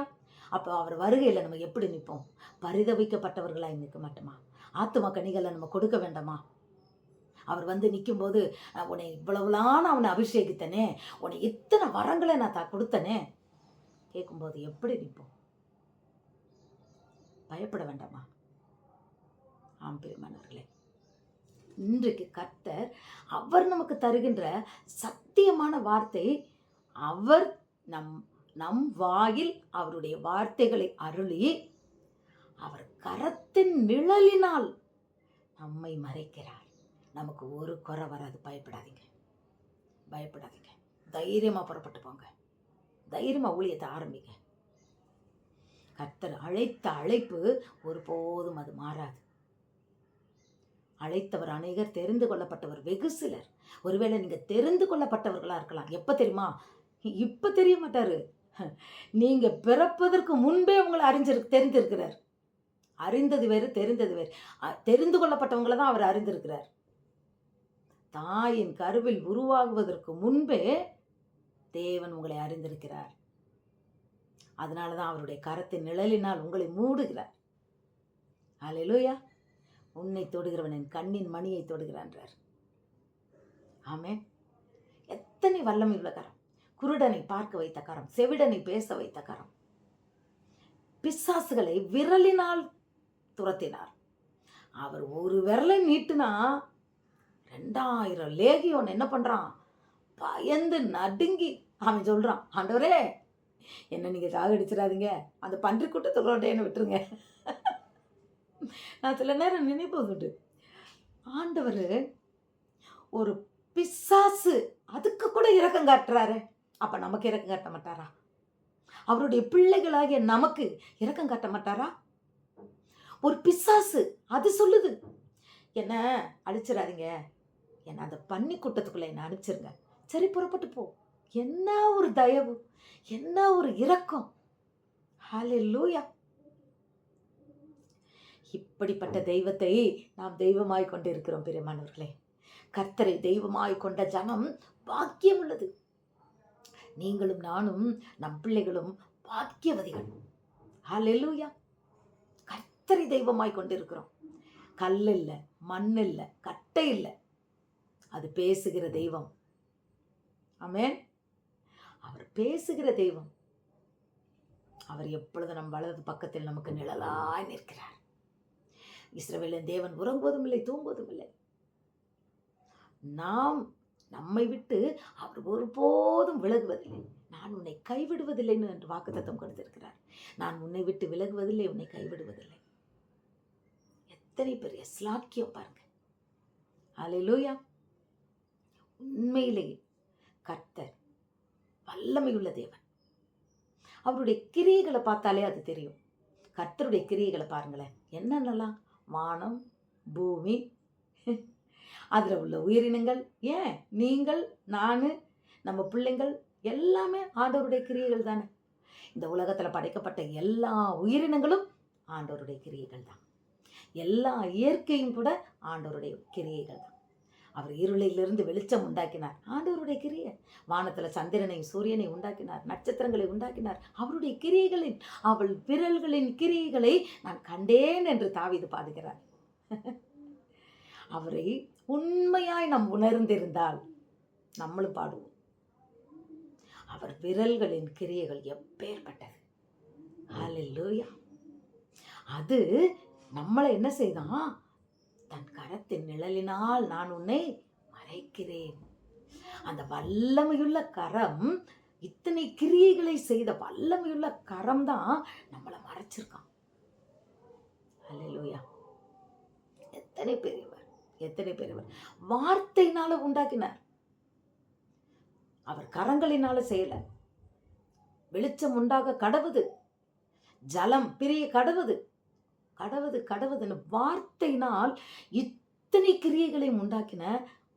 அப்போ அவர் வருகையில் நம்ம எப்படி நிற்போம்? பரிதவிக்கப்பட்டவர்களாக நிற்க மாட்டோமா? ஆத்தும கனிகளை நம்ம கொடுக்க வேண்டாமா? அவர் வந்து நிற்கும்போது, உன்னை இவ்வளவுலாம் அவனை அபிஷேகித்தனே, உன்னை இத்தனை வரங்களை நான் கொடுத்தனே கேட்கும்போது எப்படி நிற்போம்? பயப்பட வேண்டாமா? ஆம் பிரியமானவர்களே, இன்றைக்கு கர்த்தர் அவர் நமக்கு தருகின்ற சத்தியமான வார்த்தை, அவர் நம் வாயில் அவருடைய வார்த்தைகளை அருளி அவர் கரத்தின் நிழலினால் நம்மை மறைக்கிறார். நமக்கு ஒரு குறை வராது. பயப்படாதீங்க, பயப்படாதீங்க. தைரியமா புறப்பட்டு போங்க. தைரியமா ஊழியத்தை ஆரம்பிங்க. கர்த்தர் அழைத்த அழைப்பு ஒருபோதும் அது மாறாது. அழைத்தவர் அநேகர், தெரிந்து கொள்ளப்பட்டவர் வெகு சிலர். ஒருவேளை நீங்க தெரிந்து கொள்ளப்பட்டவர்களா இருக்கலாம். எப்ப தெரியுமா? இப்ப தெரிய மாட்டாரு. நீங்க பிறப்பதற்கு முன்பே உங்களை தெரிந்திருக்கிறார். அறிந்தது வேறு, தெரிந்தது வேறு. தெரிந்து கொள்ளப்பட்டவங்களை தான் அவர் அறிந்திருக்கிறார். தாயின் கருவில் உருவாகுவதற்கு முன்பே தேவன் உங்களை அறிந்திருக்கிறார். அதனாலதான் அவருடைய கரத்தின் நிழலினால் உங்களை மூடுகிறார். அல்லேலூயா. உன்னை தொடுகிறவன் என் கண்ணின் மணியை தொடுகிறான்றார். ஆமென். எத்தனை வல்லமை உள்ள கரம்! குருடனை பார்க்க வைத்த கரம், செவிடனை பேச வைத்த கரம், பிசாசுகளை விரலினால் துரத்தினார். அவர் ஒரு விரலை நீட்டுனா 2000 லேகியோன் என்ன பண்றான்? பயந்து நடுங்கி அவன் சொல்றான், ஆண்டவரே என்ன நீங்க சாகடிச்சிடாதீங்க, அந்த பன்றி கூட்டத்தோட விட்டுருங்க. நான் சில நேரம் நினைப்பது, ஆண்டவர் ஒரு பிசாசு அதுக்கு கூட இரக்கம் காட்டுறாரு, அப்ப நமக்கு இரக்கம் காட்ட மாட்டாரா? அவருடைய பிள்ளைகளாகிய நமக்கு இரக்கம் காட்ட மாட்டாரா? ஒரு பிசாசு அது சொல்லுது, என்ன அடிச்சிடாதீங்க, என்ன அந்த பன்னி கூட்டத்துக்குள்ள என்ன அனுப்பிச்சிருங்க, சரி புறப்பட்டு போ. என்ன ஒரு தயவு, என்ன ஒரு இரக்கம்! ஹல்லேலூயா. இப்படிப்பட்ட தெய்வத்தை நாம் தெய்வமாய் கொண்டு இருக்கிறோம் பிரியமானவர்களே. கர்த்தரை தெய்வமாய் கொண்ட ஜனம் பாக்கியம் உள்ளது. நீங்களும் நானும் நம் பிள்ளைகளும் பாக்கியவதிகள். ஹல்லேலூயா. கர்த்தரை தெய்வமாய் கொண்டிருக்கிறோம். கல் இல்லை, மண் இல்லை, கட்டை இல்லை, அது பேசுகிற தெய்வம். ஆமென். அவர் பேசுகிற தெய்வம். அவர் எப்பொழுது நம் வலது பக்கத்தில் நமக்கு நிழலாய் நிற்கிறார். இஸ்ரவேலின் தேவன் உறங்குவதும் இல்லை, தூங்குவதும் இல்லை. நம்மை விட்டு அவர் ஒருபோதும் விலகுவதில்லை. நான் உன்னை கைவிடுவதில்லைன்னு என்று வாக்குத்தத்தம் கொடுத்திருக்கிறார். நான் உன்னை விட்டு விலகுவதில்லை, உன்னை கைவிடுவதில்லை. எத்தனை பெரிய ஸ்லாக்கியம் பாருங்க. ஹல்லேலூயா. உண்மையிலேயே கர்த்தர் வல்லமையுள்ள தேவன். அவருடைய கிரியைகளை பார்த்தாலே அது தெரியும். கர்த்தருடைய கிரியைகளை பாருங்களேன். என்னென்னலாம்? வானம், பூமி, அதில் உள்ள உயிரினங்கள், ஏன் நீங்கள், நான், நம்ம பிள்ளைங்கள் எல்லாமே ஆண்டவருடைய கிரியைகள் தானே. இந்த உலகத்தில் படைக்கப்பட்ட எல்லா உயிரினங்களும் ஆண்டவருடைய கிரியைகள் தான். எல்லா இயற்கையும் கூட ஆண்டவருடைய கிரியைகள் தான். அவர் இருளிலிருந்து வெளிச்சம் உண்டாக்கினார், ஆண்டவருடைய கிரியை. வானத்தில் சந்திரனையும் சூரியனை உண்டாக்கினார், நட்சத்திரங்களை உண்டாக்கினார், அவருடைய கிரியைகளின், அவள் விரல்களின் கிரியைகளை நான் கண்டேன் என்று தாவீது பாடுகிறார். அவரை உண்மையாய் நாம் உணர்ந்திருந்தால் நம்மளும் பாடுவோம். அவர் விரல்களின் கிரியைகள் எப்பேற்பட்டது. ஹல்லேலூயா. அது நம்மளை என்ன செய்தான்? தன் கரத்தின் நிழலினால் நான் உன்னை மறைக்கிறேன். அந்த வல்லமையுள்ள கரம், இத்தனை கிரியைகளை செய்த வல்லமையுள்ள கரம் தான் நம்மளை மறைச்சிருக்கான். ஹல்லேலூயா. எத்தனை பெரியவர், எத்தனை பெரியவர். வார்த்தையினால உண்டாக்கினார், அவர் கரங்களினால செய்யல. வெளிச்சம் உண்டாக கடவுது, ஜலம் பிரிய கடவுது, கடவுதுன்னு வார்த்தையினால் இத்தனை கிரியைகளையும் உண்டாக்கின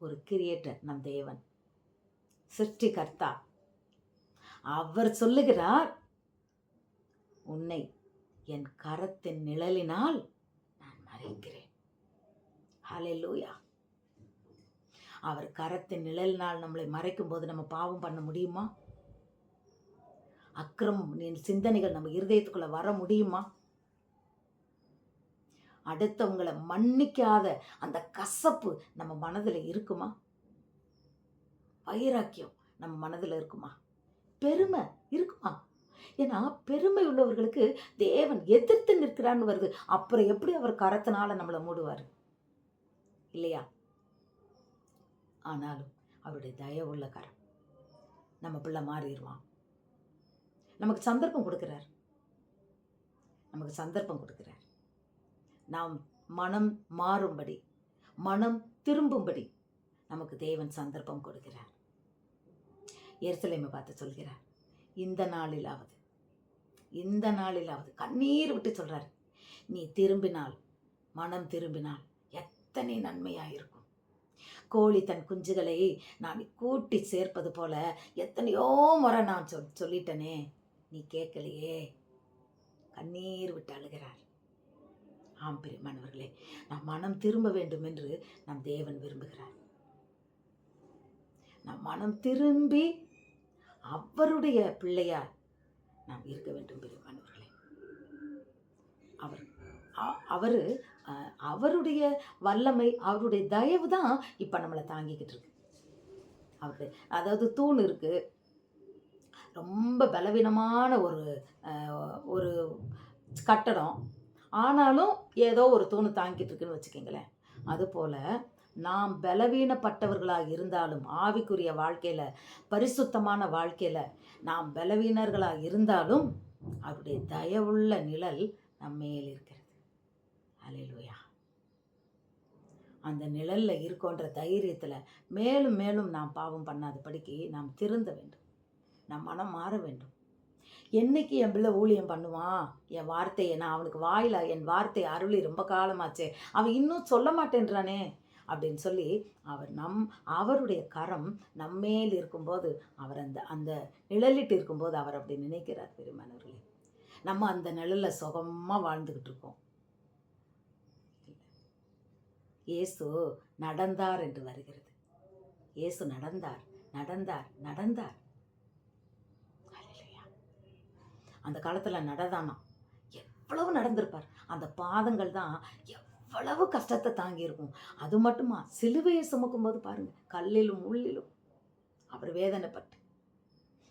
ஒரு கிரியேட்டர் நம் தேவன், சிருஷ்டிகர்த்தா. அவர் சொல்லுகிறார், உன்னை என் கரத்தின் நிழலினால் நான் மறைக்கிறேன். ஹல்லேலூயா. அவர் கரத்தின் நிழலினால் நம்மளை மறைக்கும் போது நம்ம பாவம் பண்ண முடியுமா? அக்கிரமம் சிந்தனைகள் நம்ம இருதயத்துக்குள்ள வர முடியுமா? அடுத்தவங்களை மன்னிக்காத அந்த கசப்பு நம்ம மனதில் இருக்குமா? வைராக்கியம் நம்ம மனதில் இருக்குமா? பெருமை இருக்குமா? ஏன்னா பெருமை உள்ளவர்களுக்கு தேவன் எதிர்த்து நிற்கிறான்னு வருது. அப்புறம் எப்படி அவர் கரத்தினால நம்மளை மூடுவார் இல்லையா? ஆனாலும் அவருடைய தயவுள்ள கரம், நம்ம பிள்ளை மாறிடுவான். நமக்கு சந்தர்ப்பம் கொடுக்கிறார், நமக்கு சந்தர்ப்பம் கொடுக்கிறார். நாம் மனம் மாறும்படி, மனம் திரும்பும்படி நமக்கு தேவன் சந்தர்ப்பம் கொடுக்கிறார். எருசலேமை பார்த்து சொல்கிறார், இந்த நாளிலாவது கண்ணீர் விட்டு சொல்றார், நீ திரும்பினால், மனம் திரும்பினால் எத்தனை நன்மையாயிருக்கும். கோழி தன் குஞ்சுகளை நான் கூட்டி சேர்ப்பது போல எத்தனையோ முறை நான் சொல்லிட்டனே, நீ கேட்கலையே. கண்ணீர் விட்டு அழுகிறார். ஆம் பிரியமானவர்களே, நாம் மனம் திரும்ப வேண்டும் என்று நம் தேவன் விரும்புகிறார். நம் மனம் திரும்பி அவருடைய பிள்ளையார் நாம் இருக்க வேண்டும் பிரியமானவர்களே. அவருடைய வல்லமை, அவருடைய தயவு தான் இப்போ நம்மளை தாங்கிக்கிட்டு இருக்கு. அவருடைய, அதாவது தூண் இருக்கு, ரொம்ப பலவீனமான ஒரு கட்டடம், ஆனாலும் ஏதோ ஒரு தூணு தாங்கிட்டு இருக்குன்னு வச்சுக்கோங்களேன். அதுபோல் நாம் பலவீனப்பட்டவர்களாக இருந்தாலும், ஆவிக்குரிய வாழ்க்கையில், பரிசுத்தமான வாழ்க்கையில் நாம் பலவீனர்களாக இருந்தாலும் அவருடைய தயவுள்ள நிழல் நம்மேல் இருக்கிறது. ஹல்லேலூயா. அந்த நிழலில் இருக்கோன்ற தைரியத்தில் மேலும் மேலும் நாம் பாவம் பண்ணாதபடிக்கு நாம் திருந்த வேண்டும், நம் மனம் மாற வேண்டும். என்னைக்கு என் பிள்ளை ஊழியம் பண்ணுவான், என் வார்த்தையை நான் அவனுக்கு வாயில என் வார்த்தை அருளி ரொம்ப காலமாச்சே, அவன் இன்னும் சொல்ல மாட்டேன்றானே அப்படின்னு சொல்லி அவருடைய கரம் நம்மேல் இருக்கும்போது, அவர் அந்த நிழலிட்டு இருக்கும்போது அவர் அப்படி நினைக்கிறார். பெருமானவர்களே, நம்ம அந்த நிழலில் சுகமாக வாழ்ந்துக்கிட்டு இருக்கோம். இயேசு நடந்தார் என்று வருகிறது. இயேசு நடந்தார். அந்த காலத்தில் நடந்தானா எவ்வளவு நடந்திருப்பார். அந்த பாதங்கள் தான் எவ்வளவு கஷ்டத்தை தாங்கியிருக்கும். அது மட்டுமா, சிலுவையை சுமக்கும் போது பாருங்க, கல்லிலும் முள்ளிலும் அவர் வேதனைப்பட்டு.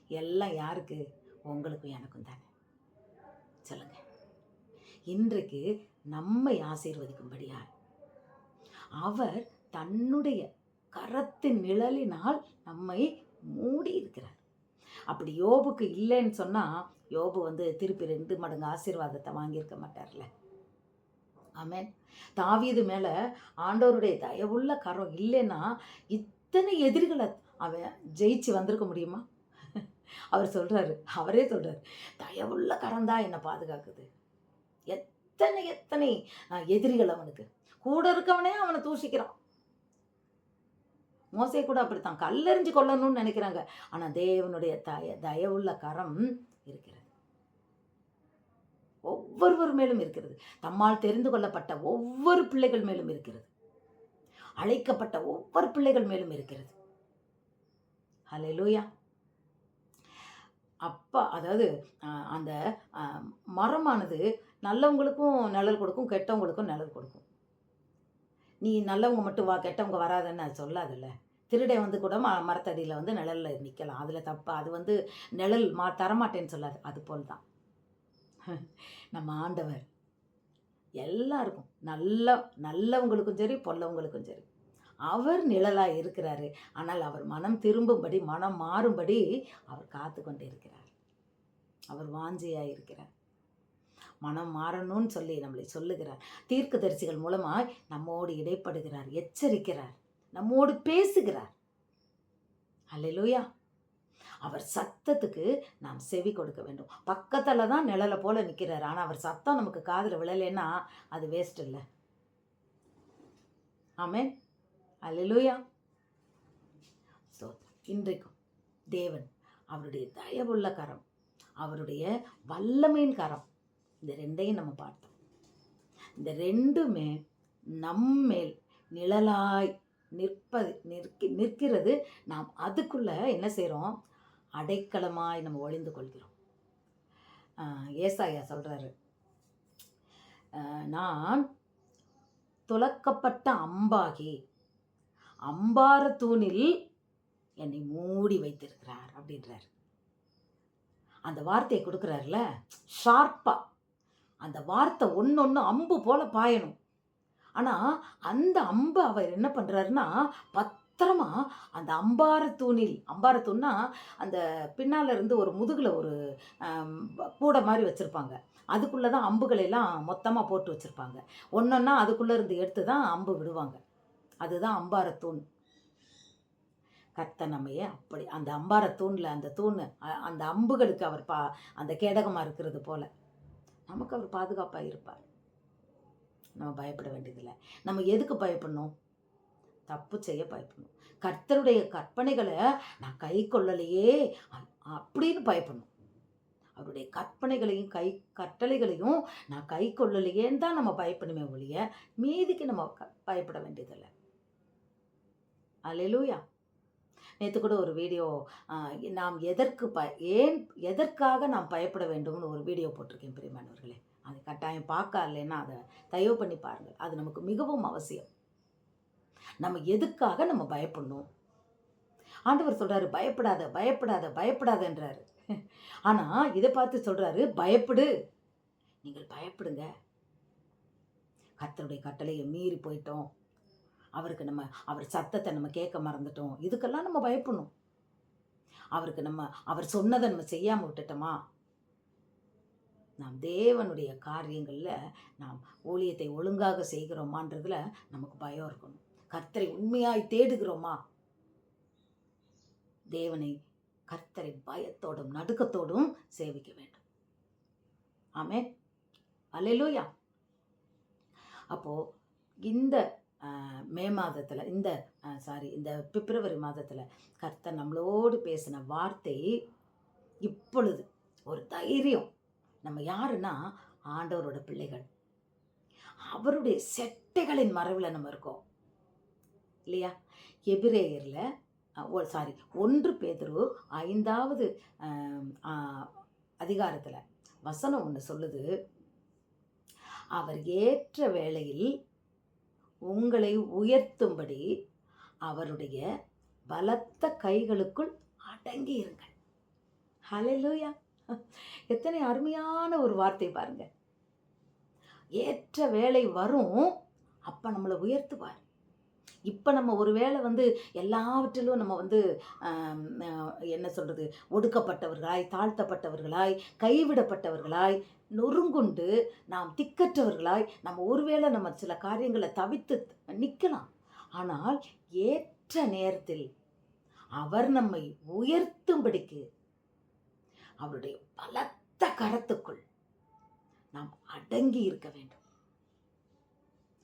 எல்லாம் யாருக்கு? உங்களுக்கும் எனக்கும் தானே. சொல்லுங்க. இன்றைக்கு நம்மை ஆசீர்வதிக்கும்படியா அவர் தன்னுடைய கரத்தின் நிழலினால் நம்மை மூடி இருக்கிறார். அப்படி யோபுக்கு இல்லைன்னு சொன்னால் யோபு திருப்பி 2 மடங்கு ஆசீர்வாதத்தை வாங்கியிருக்க மாட்டார்ல. ஆமென். தாவீது மேலே ஆண்டவருடைய தயவுள்ள கரம் இல்லைன்னா இத்தனை எதிரிகளை அவன் ஜெயிச்சு வந்திருக்க முடியுமா? அவரே சொல்றாரு, தயவுள்ள கரம் தான் என்னை பாதுகாக்குது. எத்தனை எத்தனை எதிரிகள் அவனுக்கு கூட இருக்கவனே அவனை தூஷிக்கிறான். மோசே கூட அப்படித்தான், கல்லெறிஞ்சு கொள்ளணும்னு நினைக்கிறாங்க. ஆனா தேவனுடைய தயவுள்ள கரம் இருக்கிறது, ஒவ்வொருவர் மேலும் இருக்கிறது. தம்மால் தெரிந்து கொள்ளப்பட்ட ஒவ்வொரு பிள்ளைகள் மேலும் இருக்கிறது, அழைக்கப்பட்ட ஒவ்வொரு பிள்ளைகள் மேலும் இருக்கிறது. ஹல்லேலூயா. அப்பா அதாவது அந்த மரமானது நல்லவங்களுக்கும் நிழல் கொடுக்கும், கெட்டவங்களுக்கும் நிழல் கொடுக்கும். நீ நல்லவங்க மட்டும் வா, கெட்டவங்க வராதுன்னு அது சொல்லாதுல்ல. திருடன் கூட மரத்தடியில் நிழலில் நிற்கலாம், அதில் தப்பு. அது நிழல் தரமாட்டேன்னு சொல்லாது. அது போல் தான் நம்ம ஆண்டவர் எல்லாருக்கும் நல்லவங்களுக்கும் சரி பொல்லவங்களுக்கும் சரி அவர் நிழலாக இருக்கிறாரு. ஆனால் அவர் மனம் திரும்பும்படி, மனம் மாறும்படி அவர் காத்து கொண்டு இருக்கிறார். அவர் வாஞ்சியாக இருக்கிறார், மனம் மாறணும்னு சொல்லி நம்மளை சொல்லுகிறார். தீர்க்கதரிசிகள் மூலமாய் நம்மோடு இடைப்படுகிறார், எச்சரிக்கிறார், நம்மோடு பேசுகிறார். அல்லேலூயா. அவர் சத்தத்துக்கு நாம் செவி கொடுக்க வேண்டும். பக்கத்தில் தான் நிழலை போல நிற்கிறார், ஆனால் அவர் சத்தம் நமக்கு காதில் விழலைன்னா அது வேஸ்ட் இல்லை. ஆமென். அல்லேலூயா. இன்றைக்கும் தேவன் அவருடைய தயவுள்ள கரம், அவருடைய வல்லமையின் கரம், இந்த ரெண்டையும் நம்ம பார்த்தோம். இந்த ரெண்டுமே நம்மேல் நிழலாய் நிற்கிறது. நாம் அதுக்குள்ள என்ன செய்கிறோம்? அடைக்கலமாய் நம்ம ஒளிந்து கொள்கிறோம். ஏசாயா சொல்றாரு, நான் துலக்கப்பட்ட அம்பாகி அம்பார தூணில் என்னை மூடி வைத்திருக்கிறார் அப்படின்றார். அந்த வார்த்தையை கொடுக்குறாருல ஷார்ப்பா, அந்த வார்த்தை ஒன்று அம்பு போல பாயணும். ஆனால் அந்த அம்பு அவர் என்ன பண்ணுறாருன்னா பத்திரமா அந்த அம்பார தூண்னா அந்த பின்னால் இருந்து ஒரு முதுகில் ஒரு கூடை மாதிரி வச்சுருப்பாங்க, அதுக்குள்ளே தான் அம்புகளெல்லாம் மொத்தமாக போட்டு வச்சுருப்பாங்க. ஒன்றொன்னா அதுக்குள்ளே இருந்து எடுத்து தான் அம்பு விடுவாங்க. அதுதான் அம்பாரத்தூண். கர்த்தனமையே அப்படி அந்த அம்பாரத்தூணில் அந்த தூண் அந்த அம்புகளுக்கு அவர் அந்த கேடகமாக இருக்கிறது போல் நமக்கு அவர் பாதுகாப்பாக இருப்பார். நம்ம பயப்பட வேண்டியதில்லை. நம்ம எதுக்கு பயப்படணும்? தப்பு செய்ய பயப்படணும். கர்த்தருடைய கற்பனைகளை நான் கை கொள்ளலையே அப்படின்னு பயப்படணும். அவருடைய கற்பனைகளையும் கட்டளைகளையும் நான் கை கொள்ளலையேன்னு தான் நம்ம பயப்படணுமே ஒழிய மீதிக்கு நம்ம பயப்பட வேண்டியதில்லை. அல்லேலூயா. நேற்று கூட ஒரு வீடியோ, நாம் எதற்காக நாம் பயப்பட வேண்டும்னு ஒரு வீடியோ போட்டிருக்கேன் பிரியமானவர்களே. அது கட்டாயம் பார்க்க இல்லைன்னா அதை தயவு பண்ணி பாருங்கள். அது நமக்கு மிகவும் அவசியம். நம்ம எதுக்காக நம்ம பயப்படணும்? ஆண்டவர் சொல்கிறாரு பயப்படாத பயப்படாத பயப்படாதன்றாரு. ஆனால் இதை பார்த்து சொல்கிறாரு பயப்படு, நீங்கள் பயப்படுங்க. கர்த்தருடைய கட்டளையை மீறி போயிட்டோம், அவர் சத்தத்தை நம்ம கேட்க மறந்துட்டோம், இதுக்கெல்லாம் நம்ம பயப்படணும். அவர் சொன்னதை நம்ம செய்யாமல் விட்டுட்டோமா? நாம் தேவனுடைய காரியங்களில் நாம் ஊழியத்தை ஒழுங்காக செய்கிறோமான்றதுல நமக்கு பயம் இருக்கணும். கர்த்தரை உண்மையாய் தேடுகிறோமா? கர்த்தரை பயத்தோடும் நடுக்கத்தோடும் சேவிக்க வேண்டும். ஆமென். அல்லேலூயா. அப்போ இந்த மே மாதத்தில் இந்த பிப்ரவரி மாதத்தில் கர்த்தர் நம்மளோடு பேசின வார்த்தை இப்பொழுது ஒரு தைரியம். நம்ம யாருன்னா ஆண்டவரோட பிள்ளைகள், அவருடைய செட்டைகளின் மறைவில் நம்ம இருக்கோம் இல்லையா? எபிரேயரில் 1 பேதுரு 5வது அதிகாரத்தில் வசனம் ஒன்று சொல்லுது, அவர் ஏற்ற வேளையில் உங்களை உயர்த்தும்படி அவருடைய பலத்த கைகளுக்குள் அடங்கி இருங்கள். ஹல்லேலூயா. எத்தனை அருமையான ஒரு வார்த்தை பாருங்க. ஏற்ற வேளை வரும், அப்ப நம்மளை உயர்த்துவார். இப்போ நம்ம ஒரு வேளை வந்து எல்லாவற்றிலும் நம்ம வந்து என்ன சொல்கிறது, ஒடுக்கப்பட்டவர்களாய், தாழ்த்தப்பட்டவர்களாய், கைவிடப்பட்டவர்களாய், நொறுங்குண்டு நாம் திக்கற்றவர்களாய் நம்ம ஒருவேளை நம்ம சில காரியங்களை தவித்து நிற்கலாம். ஆனால் ஏற்ற நேரத்தில் அவர் நம்மை உயர்த்தும்படிக்கு அவருடைய பலத்த கரத்துக்குள் நாம் அடங்கி இருக்க வேண்டும்.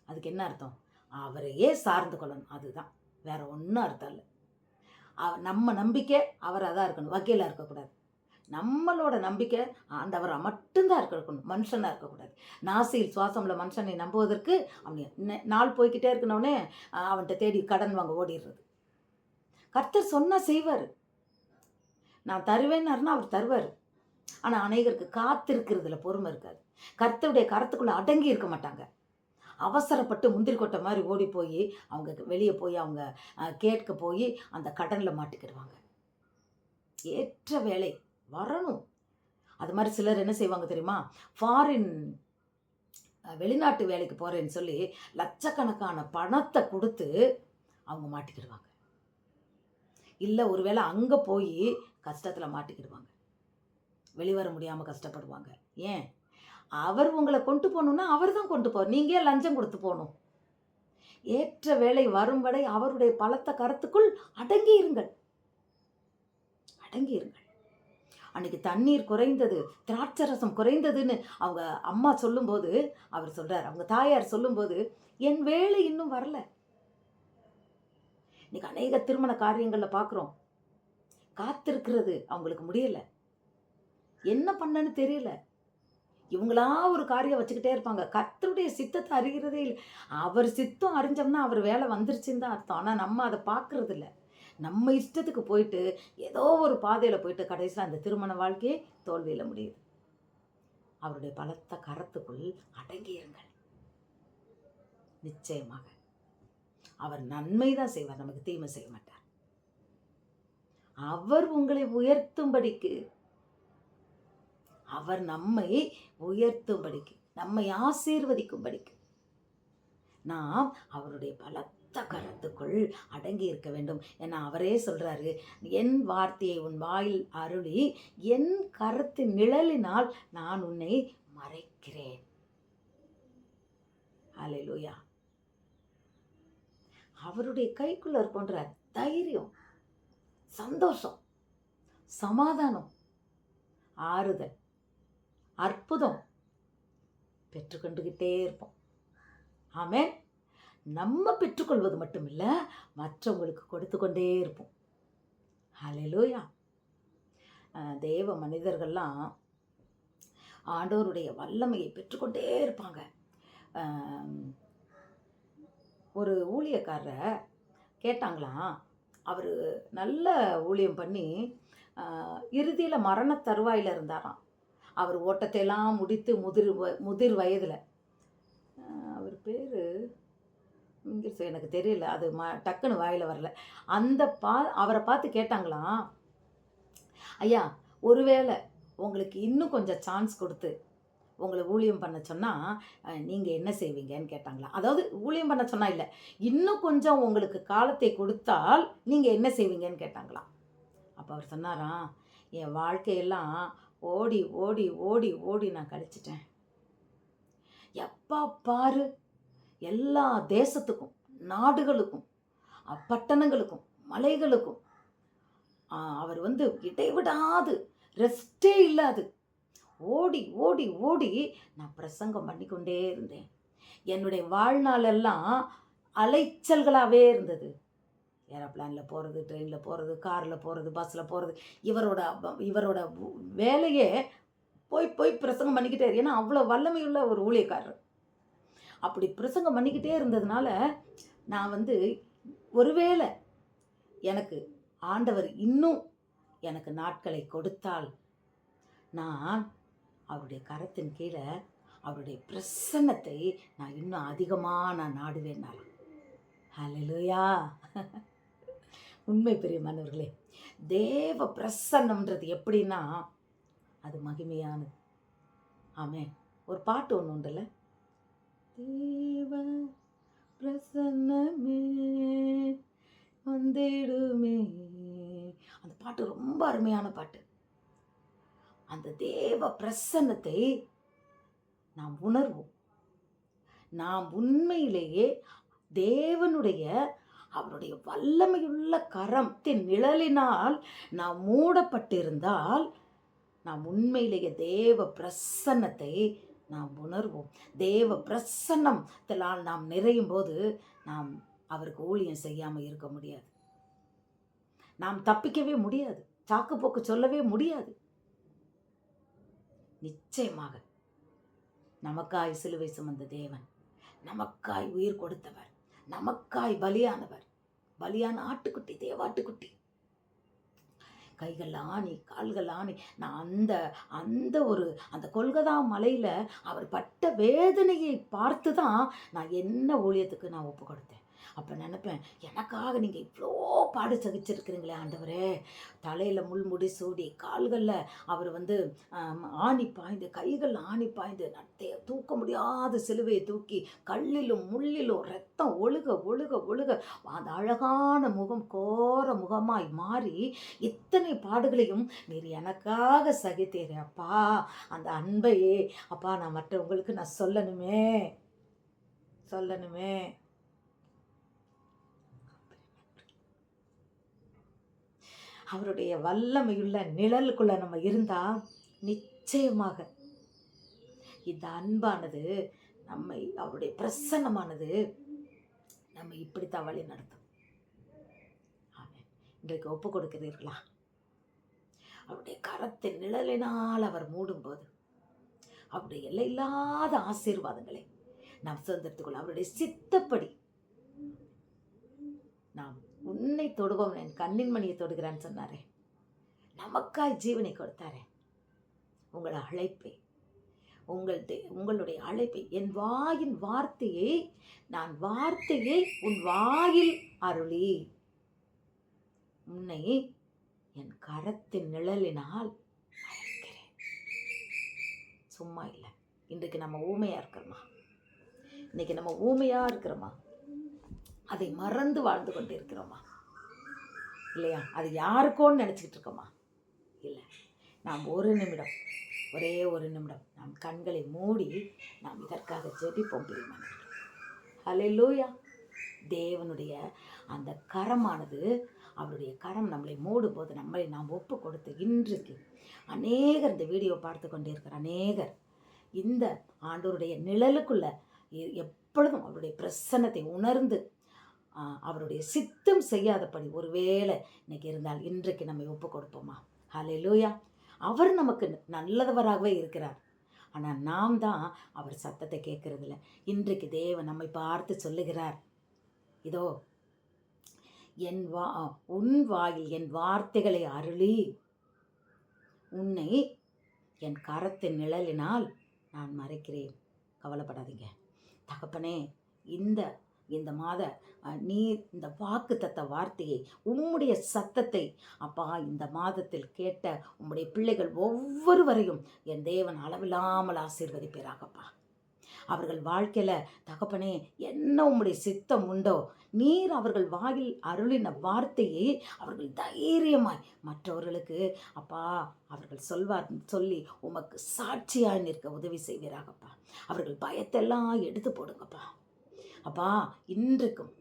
அதுக்கு என்ன அர்த்தம்? அவரையே சார்ந்து கொள்ளணும். அதுதான், வேற ஒன்றும் அர்த்தம் இல்லை. நம்ம நம்பிக்கை அவராக தான் இருக்கணும், வக்கீலாக இருக்கக்கூடாது. நம்மளோட நம்பிக்கை ஆண்டவரை மட்டும்தான் இருக்கணும், மனுஷனாக இருக்கக்கூடாது. நாசியில் சுவாசம்ல மனுஷனை நம்புவதற்கு அவன் நாள் போய்கிட்டே இருக்கணுன்னே அவன்கிட்ட தேடி கடன் வாங்க ஓடிடுறது. கர்த்தர் சொன்னால் செய்வார். நான் தருவேன்னாருன்னா அவர் தருவார். ஆனால் அநேகருக்கு காத்திருக்கிறதுல பொறுமை இருக்காது. கர்த்தருடைய கரத்துக்குள்ளே அடங்கி இருக்க மாட்டாங்க. அவசரப்பட்டு முந்திரி கொட்டை மாதிரி ஓடி போய் அவங்க வெளியே போய் அவங்க கேட்க போய் அந்த கடனில் மாட்டிக்கிடுவாங்க. ஏற்ற வேலை வரணும். அது மாதிரி சிலர் என்ன செய்வாங்க தெரியுமா? ஃபாரின் வெளிநாட்டு வேலைக்கு போகிறேன்னு சொல்லி லட்சக்கணக்கான பணத்தை கொடுத்து அவங்க மாட்டிக்கிடுவாங்க. இல்லை ஒருவேளை அங்கே போய் கஷ்டத்தில் மாட்டிக்கிடுவாங்க, வெளிவர முடியாமல் கஷ்டப்படுவாங்க. ஏன்? அவர் உங்களை கொண்டு போகணுன்னா அவர் தான் கொண்டு போவார். நீங்கள் லஞ்சம் கொடுத்து போகணும். ஏற்ற வேலை வரும் வரை அவருடைய பலத்த கரத்துக்குள் அடங்கி இருங்கள், அடங்கி இருங்கள். அன்னைக்கு தண்ணீர் குறைந்தது, திராட்சை ரசம் குறைந்ததுன்னு அவங்க அம்மா சொல்லும்போது அவர் சொல்கிறார், அவங்க தாயார் சொல்லும்போது என் வேலை இன்னும் வரல. இன்னைக்கு அநேக திருமண காரியங்களில் பார்க்குறோம், காத்திருக்கிறது அவங்களுக்கு முடியலை, என்ன பண்ணன்னு தெரியல. இவங்களா ஒரு காரியம் வச்சுக்கிட்டே இருப்பாங்க. கர்த்தருடைய சித்தத்தை அறிகிறதே இல்லை. அவர் சித்தம் அறிஞ்சோம்னா அவர் வேலை வந்துருச்சுன்னு தான் அர்த்தம். ஆனால் நம்ம அதை பார்க்கறது இல்லை. நம்ம இஷ்டத்துக்கு போயிட்டு ஏதோ ஒரு பாதையில் போயிட்டு கடைசியில் அந்த திருமண வாழ்க்கையே தோல்வியில் முடியுது. அவருடைய பலத்த கரத்துக்குள் அடங்கியிருங்கள். நிச்சயமாக அவர் நன்மை தான் செய்வார், நமக்கு தீமை செய்ய மாட்டார். அவர் உங்களை உயர்த்தும்படிக்கு, அவர் நம்மை உயர்த்தும்படிக்கு, நம்மை ஆசீர்வதிக்கும்படிக்கு நாம் அவருடைய பலத்த கரத்துக்குள் அடங்கி இருக்க வேண்டும். ஏன்னா அவரே சொல்றாரு, என் வார்த்தையை உன் வாயில் அருளி என் கரத்தின் நிழலினால் நான் உன்னை மறைக்கிறேன். ஹல்லேலூயா. அவருடைய கைக்குள்ள இருக்கின்ற தைரியம், சந்தோஷம், சமாதானம், ஆறுதல், அற்புதம் பெற்றுக்கொண்டுகிட்டே இருப்போம். ஆமென். நம்ம பெற்றுக்கொள்வது மட்டும் இல்லை, மற்றவங்களுக்கு கொடுத்து கொண்டே இருப்போம். ஹல்லேலூயா. தேவ மனிதர்கள்லாம் ஆண்டவருடைய வல்லமையை பெற்றுக்கொண்டே இருப்பாங்க. ஒரு ஊழியக்காரரை கேட்டாங்களாம், அவர் நல்ல ஊழியம் பண்ணி இறுதியில் மரண தருவாயில் இருந்தாராம். அவர் ஓட்டத்தையெல்லாம் முடித்து முதிர் வயதில், அவர் பேர் இங்கே எனக்கு தெரியல, அது டக்குன்னு வாயில் வரல. அவரை பார்த்து கேட்டாங்களாம், ஐயா ஒருவேளை உங்களுக்கு இன்னும் கொஞ்சம் சான்ஸ் கொடுத்து உங்களை ஊழியம் பண்ண சொன்னால் நீங்கள் என்ன செய்வீங்கன்னு கேட்டாங்களாம். அதாவது ஊழியம் பண்ண சொன்னால் இல்லை, இன்னும் கொஞ்சம் உங்களுக்கு காலத்தை கொடுத்தால் நீங்கள் என்ன செய்வீங்கன்னு கேட்டாங்களாம். அப்போ அவர் சொன்னாராம், என் வாழ்க்கையெல்லாம் ஓடி ஓடி ஓடி ஓடி நான் கழிச்சிட்டேன். எப்போ பாரு எல்லா தேசத்துக்கும், நாடுகளுக்கும், பட்டணங்களுக்கும், மலைகளுக்கும் அவர் வந்து இடைவிடாது, ரெஸ்டே இல்லாது ஓடி ஓடி ஓடி நான் பிரசங்கம் பண்ணிக்கொண்டே இருந்தேன். என்னுடைய வாழ்நாளெல்லாம் அலைச்சல்களாகவே இருந்தது. ஏரோப்ளானில் போகிறது, ட்ரெயினில் போகிறது, காரில் போகிறது, பஸ்ஸில் போகிறது. இவரோட வேலையே போய் போய் பிரசங்கம் பண்ணிக்கிட்டே இருக்கு. ஏன்னா அவ்வளோ வல்லமையுள்ள ஒரு ஊழியக்காரர். அப்படி பிரசங்கம் பண்ணிக்கிட்டே இருந்ததுனால நான் வந்து ஒருவேளை எனக்கு ஆண்டவர் இன்னும் எனக்கு நாட்களை கொடுத்தால் நான் அவருடைய கரத்தின் கீழே அவருடைய பிரசன்னத்தை நான் இன்னும் அதிகமாக நான் நாடுவேன்னாலும். ஹல்லேலூயா. உண்மை பிரியமானவர்களே, தேவ பிரசன்னம்ன்றது எப்படின்னா அது மகிமையானது. ஆமென். ஒரு பாட்டு ஒன்று உண்டுல்ல, தேவ பிரசன்னமே வந்திடுமே. அந்த பாட்டு ரொம்ப அருமையான பாட்டு. அந்த தேவ பிரசன்னத்தை நாம் உணர்வோம். நாம் உண்மையிலேயே தேவனுடைய அவருடைய வல்லமையுள்ள கரத்தின் நிழலினால் நாம் மூடப்பட்டிருந்தால் நாம் உண்மையிலேயே தேவ பிரசன்னத்தை நாம் உணர்வோம். தேவ பிரசன்னத்தினால் நாம் நிறையும் போது நாம் அவருக்கு ஊழியம் செய்யாமல் இருக்க முடியாது. நாம் தப்பிக்கவே முடியாது. சாக்கு போக்கு சொல்லவே முடியாது. நிச்சயமாக நமக்காய் சிலுவை சுமந்த தேவன், நமக்காய் உயிர் கொடுத்தவர், நமக்காய் பலியானவர், பலியான ஆட்டுக்குட்டி, தேவாட்டுக்குட்டி. கைகள் ஆணி, கால்கள் ஆணி. நான் அந்த கொல்கதா மலையில் அவர் பட்ட வேதனையை பார்த்து தான் நான் என்ன ஊழியத்துக்கு நான் ஒப்பு கொடுத்தேன். அப்போ நினைப்பேன், எனக்காக நீங்கள் இவ்வளோ பாடு சகிச்சிருக்கிறீங்களே ஆண்டவரே. தலையில் முள்முடி சூடி, கால்களில் அவர் ஆணி பாய்ந்து, கைகள் ஆணி பாய்ந்து, தூக்க முடியாத சிலுவையை தூக்கி கல்லிலும் முள்ளிலும் ரத்தம் ஒழுக ஒழுக ஒழுக அந்த அழகான முகம் கோர முகமாய் மாறி இத்தனை பாடுகளையும் நீர் எனக்காக சகித்தீரே அப்பா. அந்த அன்பையே அப்பா நான் மற்றவங்களுக்கு நான் சொல்லணுமே. அவருடைய வல்லமையுள்ள நிழலுக்குள்ள நம்ம இருந்தா நிச்சயமாக இந்த அன்பானது நம்மை, அவருடைய பிரசன்னமானது நம்ம இப்படித்தான் வழி நடத்தும். இன்றைக்கு ஒப்பு கொடுக்கிறீர்களா? அவருடைய கரத்தின் நிழலினால் அவர் மூடும்போது அவருடைய எல்லையில்லாத ஆசீர்வாதங்களை நாம் சுதந்திரத்துக்குள்ள அவருடைய சித்தப்படி நாம் உன்னை தொடுவோம், என் கண்ணின் மணியை தொடுகிறான்னு சொன்னாரே, நமக்காய் ஜீவனை கொடுத்தாரே. உங்களுடைய அழைப்பை என் வாயின் வார்த்தையை உன் வாயில் அருளி உன்னை என் கரத்தின் நிழலினால் அழைக்கிறேன். சும்மா இல்லை. இன்றைக்கு நம்ம ஊமையா இருக்கிறோமா? அதை மறந்து வாழ்ந்து கொண்டு இருக்கிறோமா? இல்லையா? அது யாருக்கோன்னு நினச்சிக்கிட்டு இருக்கோமா? இல்லை. நாம் ஒரே ஒரு நிமிடம் நாம் கண்களை மூடி நாம் இதற்காக ஜெபிப்போம் பிரியமானவர்களே. ஹல்லேலூயா. தேவனுடைய அந்த கரமானது, அவருடைய கரம் நம்மளை மூடும்போது நம்மளை நாம் ஒப்பு கொடுத்து இன்றைக்கு அநேகர் இந்த வீடியோ பார்த்து கொண்டே இருக்கிற அநேகர் இந்த ஆண்டவருடைய நிழலுக்குள்ள எப்பொழுதும் அவருடைய பிரசன்னத்தை உணர்ந்து அவருடைய சித்தம் செய்யாதபடி ஒருவேளை இன்னைக்கு இருந்தால் இன்றைக்கு நம்ம ஒப்பு கொடுப்போமா? ஹல்லேலூயா. அவர் நமக்கு நல்லதவராகவே இருக்கிறார். ஆனால் நாம் தான் அவர் சத்தத்தை கேட்கறதில்ல. இன்றைக்கு தேவன் நம்மை பார்த்து சொல்லுகிறார், இதோ உன் வாயில் என் வார்த்தைகளை அருளி உன்னை என் கரத்தின் நிழலினால் நான் மறைக்கிறேன். கவலைப்படாதீங்க தகப்பனே. இந்த மாத நீர் இந்த வாக்குத்தத்த வார்த்தையை, உம்முடைய சத்தத்தை அப்பா இந்த மாதத்தில் கேட்ட உம்முடைய பிள்ளைகள் ஒவ்வொருவரையும் என் தேவன் அளவில்லாமல் ஆசீர்வதிப்பீராகப்பா. அவர்கள் வாழ்க்கையில் தகப்பனே என்ன உம்முடைய சித்தம் உண்டோ நீர் அவர்கள் வாயில் அருளின வார்த்தையை அவர்கள் தைரியமாய் மற்றவர்களுக்கு அப்பா அவர்கள் சொல்லி உமக்கு சாட்சியாய் நிற்க உதவி செய்வீராகப்பா. அவர்கள் பயத்தெல்லாம் எடுத்து போடுங்கப்பா. அப்பா இன்றைக்கும்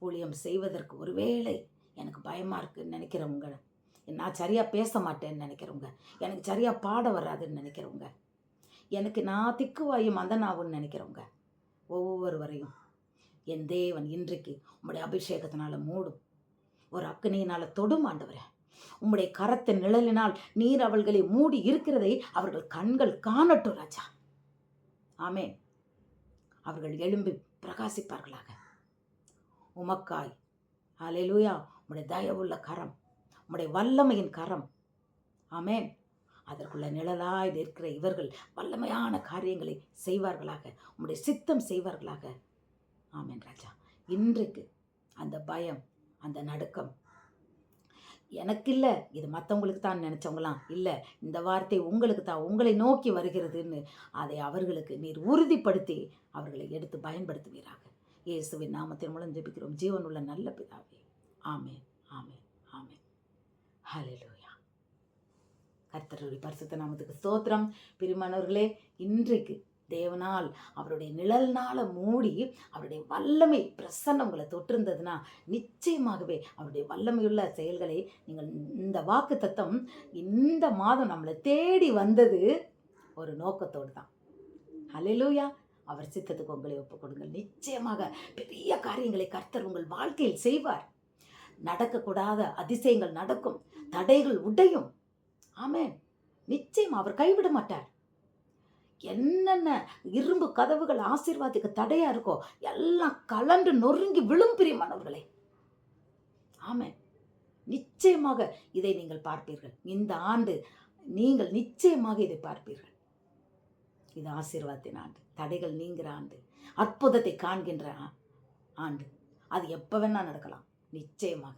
ஊழியம் செய்வதற்கு ஒருவேளை எனக்கு பயமாக இருக்குன்னு நினைக்கிறவங்க, நான் சரியாக பேச மாட்டேன்னு நினைக்கிறவங்க, எனக்கு சரியாக பாட வராதுன்னு நினைக்கிறவங்க, எனக்கு நான் திக்குவாயும் மந்தனாவுன்னு நினைக்கிறவங்க ஒவ்வொருவரையும் என் தேவன் இன்றைக்கு உம்முடைய அபிஷேகத்தினால மூடும், ஒரு அக்கினியினால் தொடும் ஆண்டவரே. உம்முடைய கரத்தின் நிழலினால் நீர் அவர்களை மூடி இருக்கிறதை அவர்கள் கண்கள் காணட்டும் ராஜா. ஆமேன். அவர்கள் எழும்பி பிரகாசிப்பார்களாக உமக்காய். ஹல்லேலூயா. உம்முடைய தயவுள்ள கரம், உம்முடைய வல்லமையின் கரம், ஆமேன், அதற்குள்ள நிழலாய் இருக்கிற இவர்கள் வல்லமையான காரியங்களை செய்வார்களாக, உம்முடைய சித்தம் செய்வார்களாக. ஆமேன் ராஜா. இன்றைக்கு அந்த பயம், அந்த நடுக்கம் எனக்கு இல்லை, இது மற்றவங்களுக்கு தான் நினச்சவங்களாம் இல்லை, இந்த வார்த்தை உங்களுக்கு தான், உங்களை நோக்கி வருகிறதுன்னு அதை அவர்களுக்கு நீர் உறுதிப்படுத்தி அவர்களை எடுத்து பயன்படுத்துவீராக. இயேசுவின் நாமத்தின் மூலம் ஜெபிக்கிறோம் ஜீவனுள்ள நல்ல பிதாவே. ஆமென், ஆமென், ஆமென். ஹல்லேலூயா. கர்த்தருடைய பரிசுத்த நாமத்துக்கு ஸ்தோத்திரம். பிரியமானவர்களே, இன்றைக்கு தேவனால் அவருடைய நிழல்னால மூடி அவருடைய வல்லமை பிரசன்னம் உங்களை தொட்டிருந்ததுன்னா நிச்சயமாகவே அவருடைய வல்லமையுள்ள செயல்களை நீங்கள் இந்த வாக்கு தத்தம் இந்த மாதம் நம்மளை தேடி வந்தது ஒரு நோக்கத்தோடு தான். ஹல்லேலூயா. அவர் சித்தத்துக்கு உங்களை ஒப்புக் கொடுங்கள். நிச்சயமாக பெரிய காரியங்களை கர்த்தர் உங்கள் வாழ்க்கையில் செய்வார். நடக்கக்கூடாத அதிசயங்கள் நடக்கும், தடைகள் உடையும். ஆமென். நிச்சயம் அவர் கைவிட மாட்டார். என்னென்ன இரும்பு கதவுகள் ஆசீர்வாதத்துக்கு தடையா இருக்கோ எல்லாம் கலண்டு நொறுங்கி விழும் பிரியமானவர்களே. ஆமென். நிச்சயமாக இதை நீங்கள் பார்ப்பீர்கள். இந்த ஆண்டு நீங்கள் நிச்சயமாக இதை பார்ப்பீர்கள். இது ஆசீர்வாதத்தின் ஆண்டு, தடைகள் நீங்கிற ஆண்டு, அற்புதத்தை காண்கின்ற ஆண்டு. அது எப்போ வேணா நடக்கலாம் நிச்சயமாக.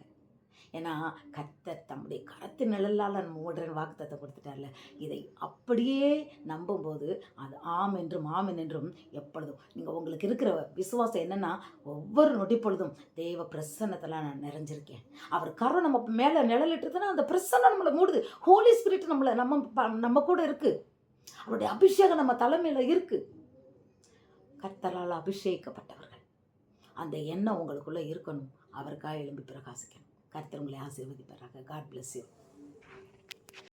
ஏன்னா கர்த்தர் தம்முடைய கரத்தின் நிழலால் நம்ம ஓடுற வாக்குத்தத்தை கொடுத்துட்டார்ல. இதை அப்படியே நம்பும்போது அது ஆம் என்றும் ஆமென் என்றும் எப்பொழுதும் நீங்கள் உங்களுக்கு இருக்கிற விசுவாசம் என்னென்னா, ஒவ்வொரு நொடி பொழுதும் தெய்வ பிரசன்னத்தில் நான் நிறைஞ்சிருக்கேன். அவர் கரம் நம்ம மேலே நிழலிட்டுதுன்னா அந்த பிரசன்னம் நம்மளை மூடுது. ஹோலி ஸ்பிரிட் நம்மளை நம்ம கூட இருக்குது. அவருடைய அபிஷேகம் நம்ம தலைமையில் இருக்குது. கர்த்தரால் அபிஷேகிக்கப்பட்டவர்கள் அந்த எண்ணம் உங்களுக்குள்ளே இருக்கணும். அவருக்காக எழும்பி பிரகாசிக்கணும். கர்த்தர் உங்களை ஆசீர்வதிப்பாராக. God bless you.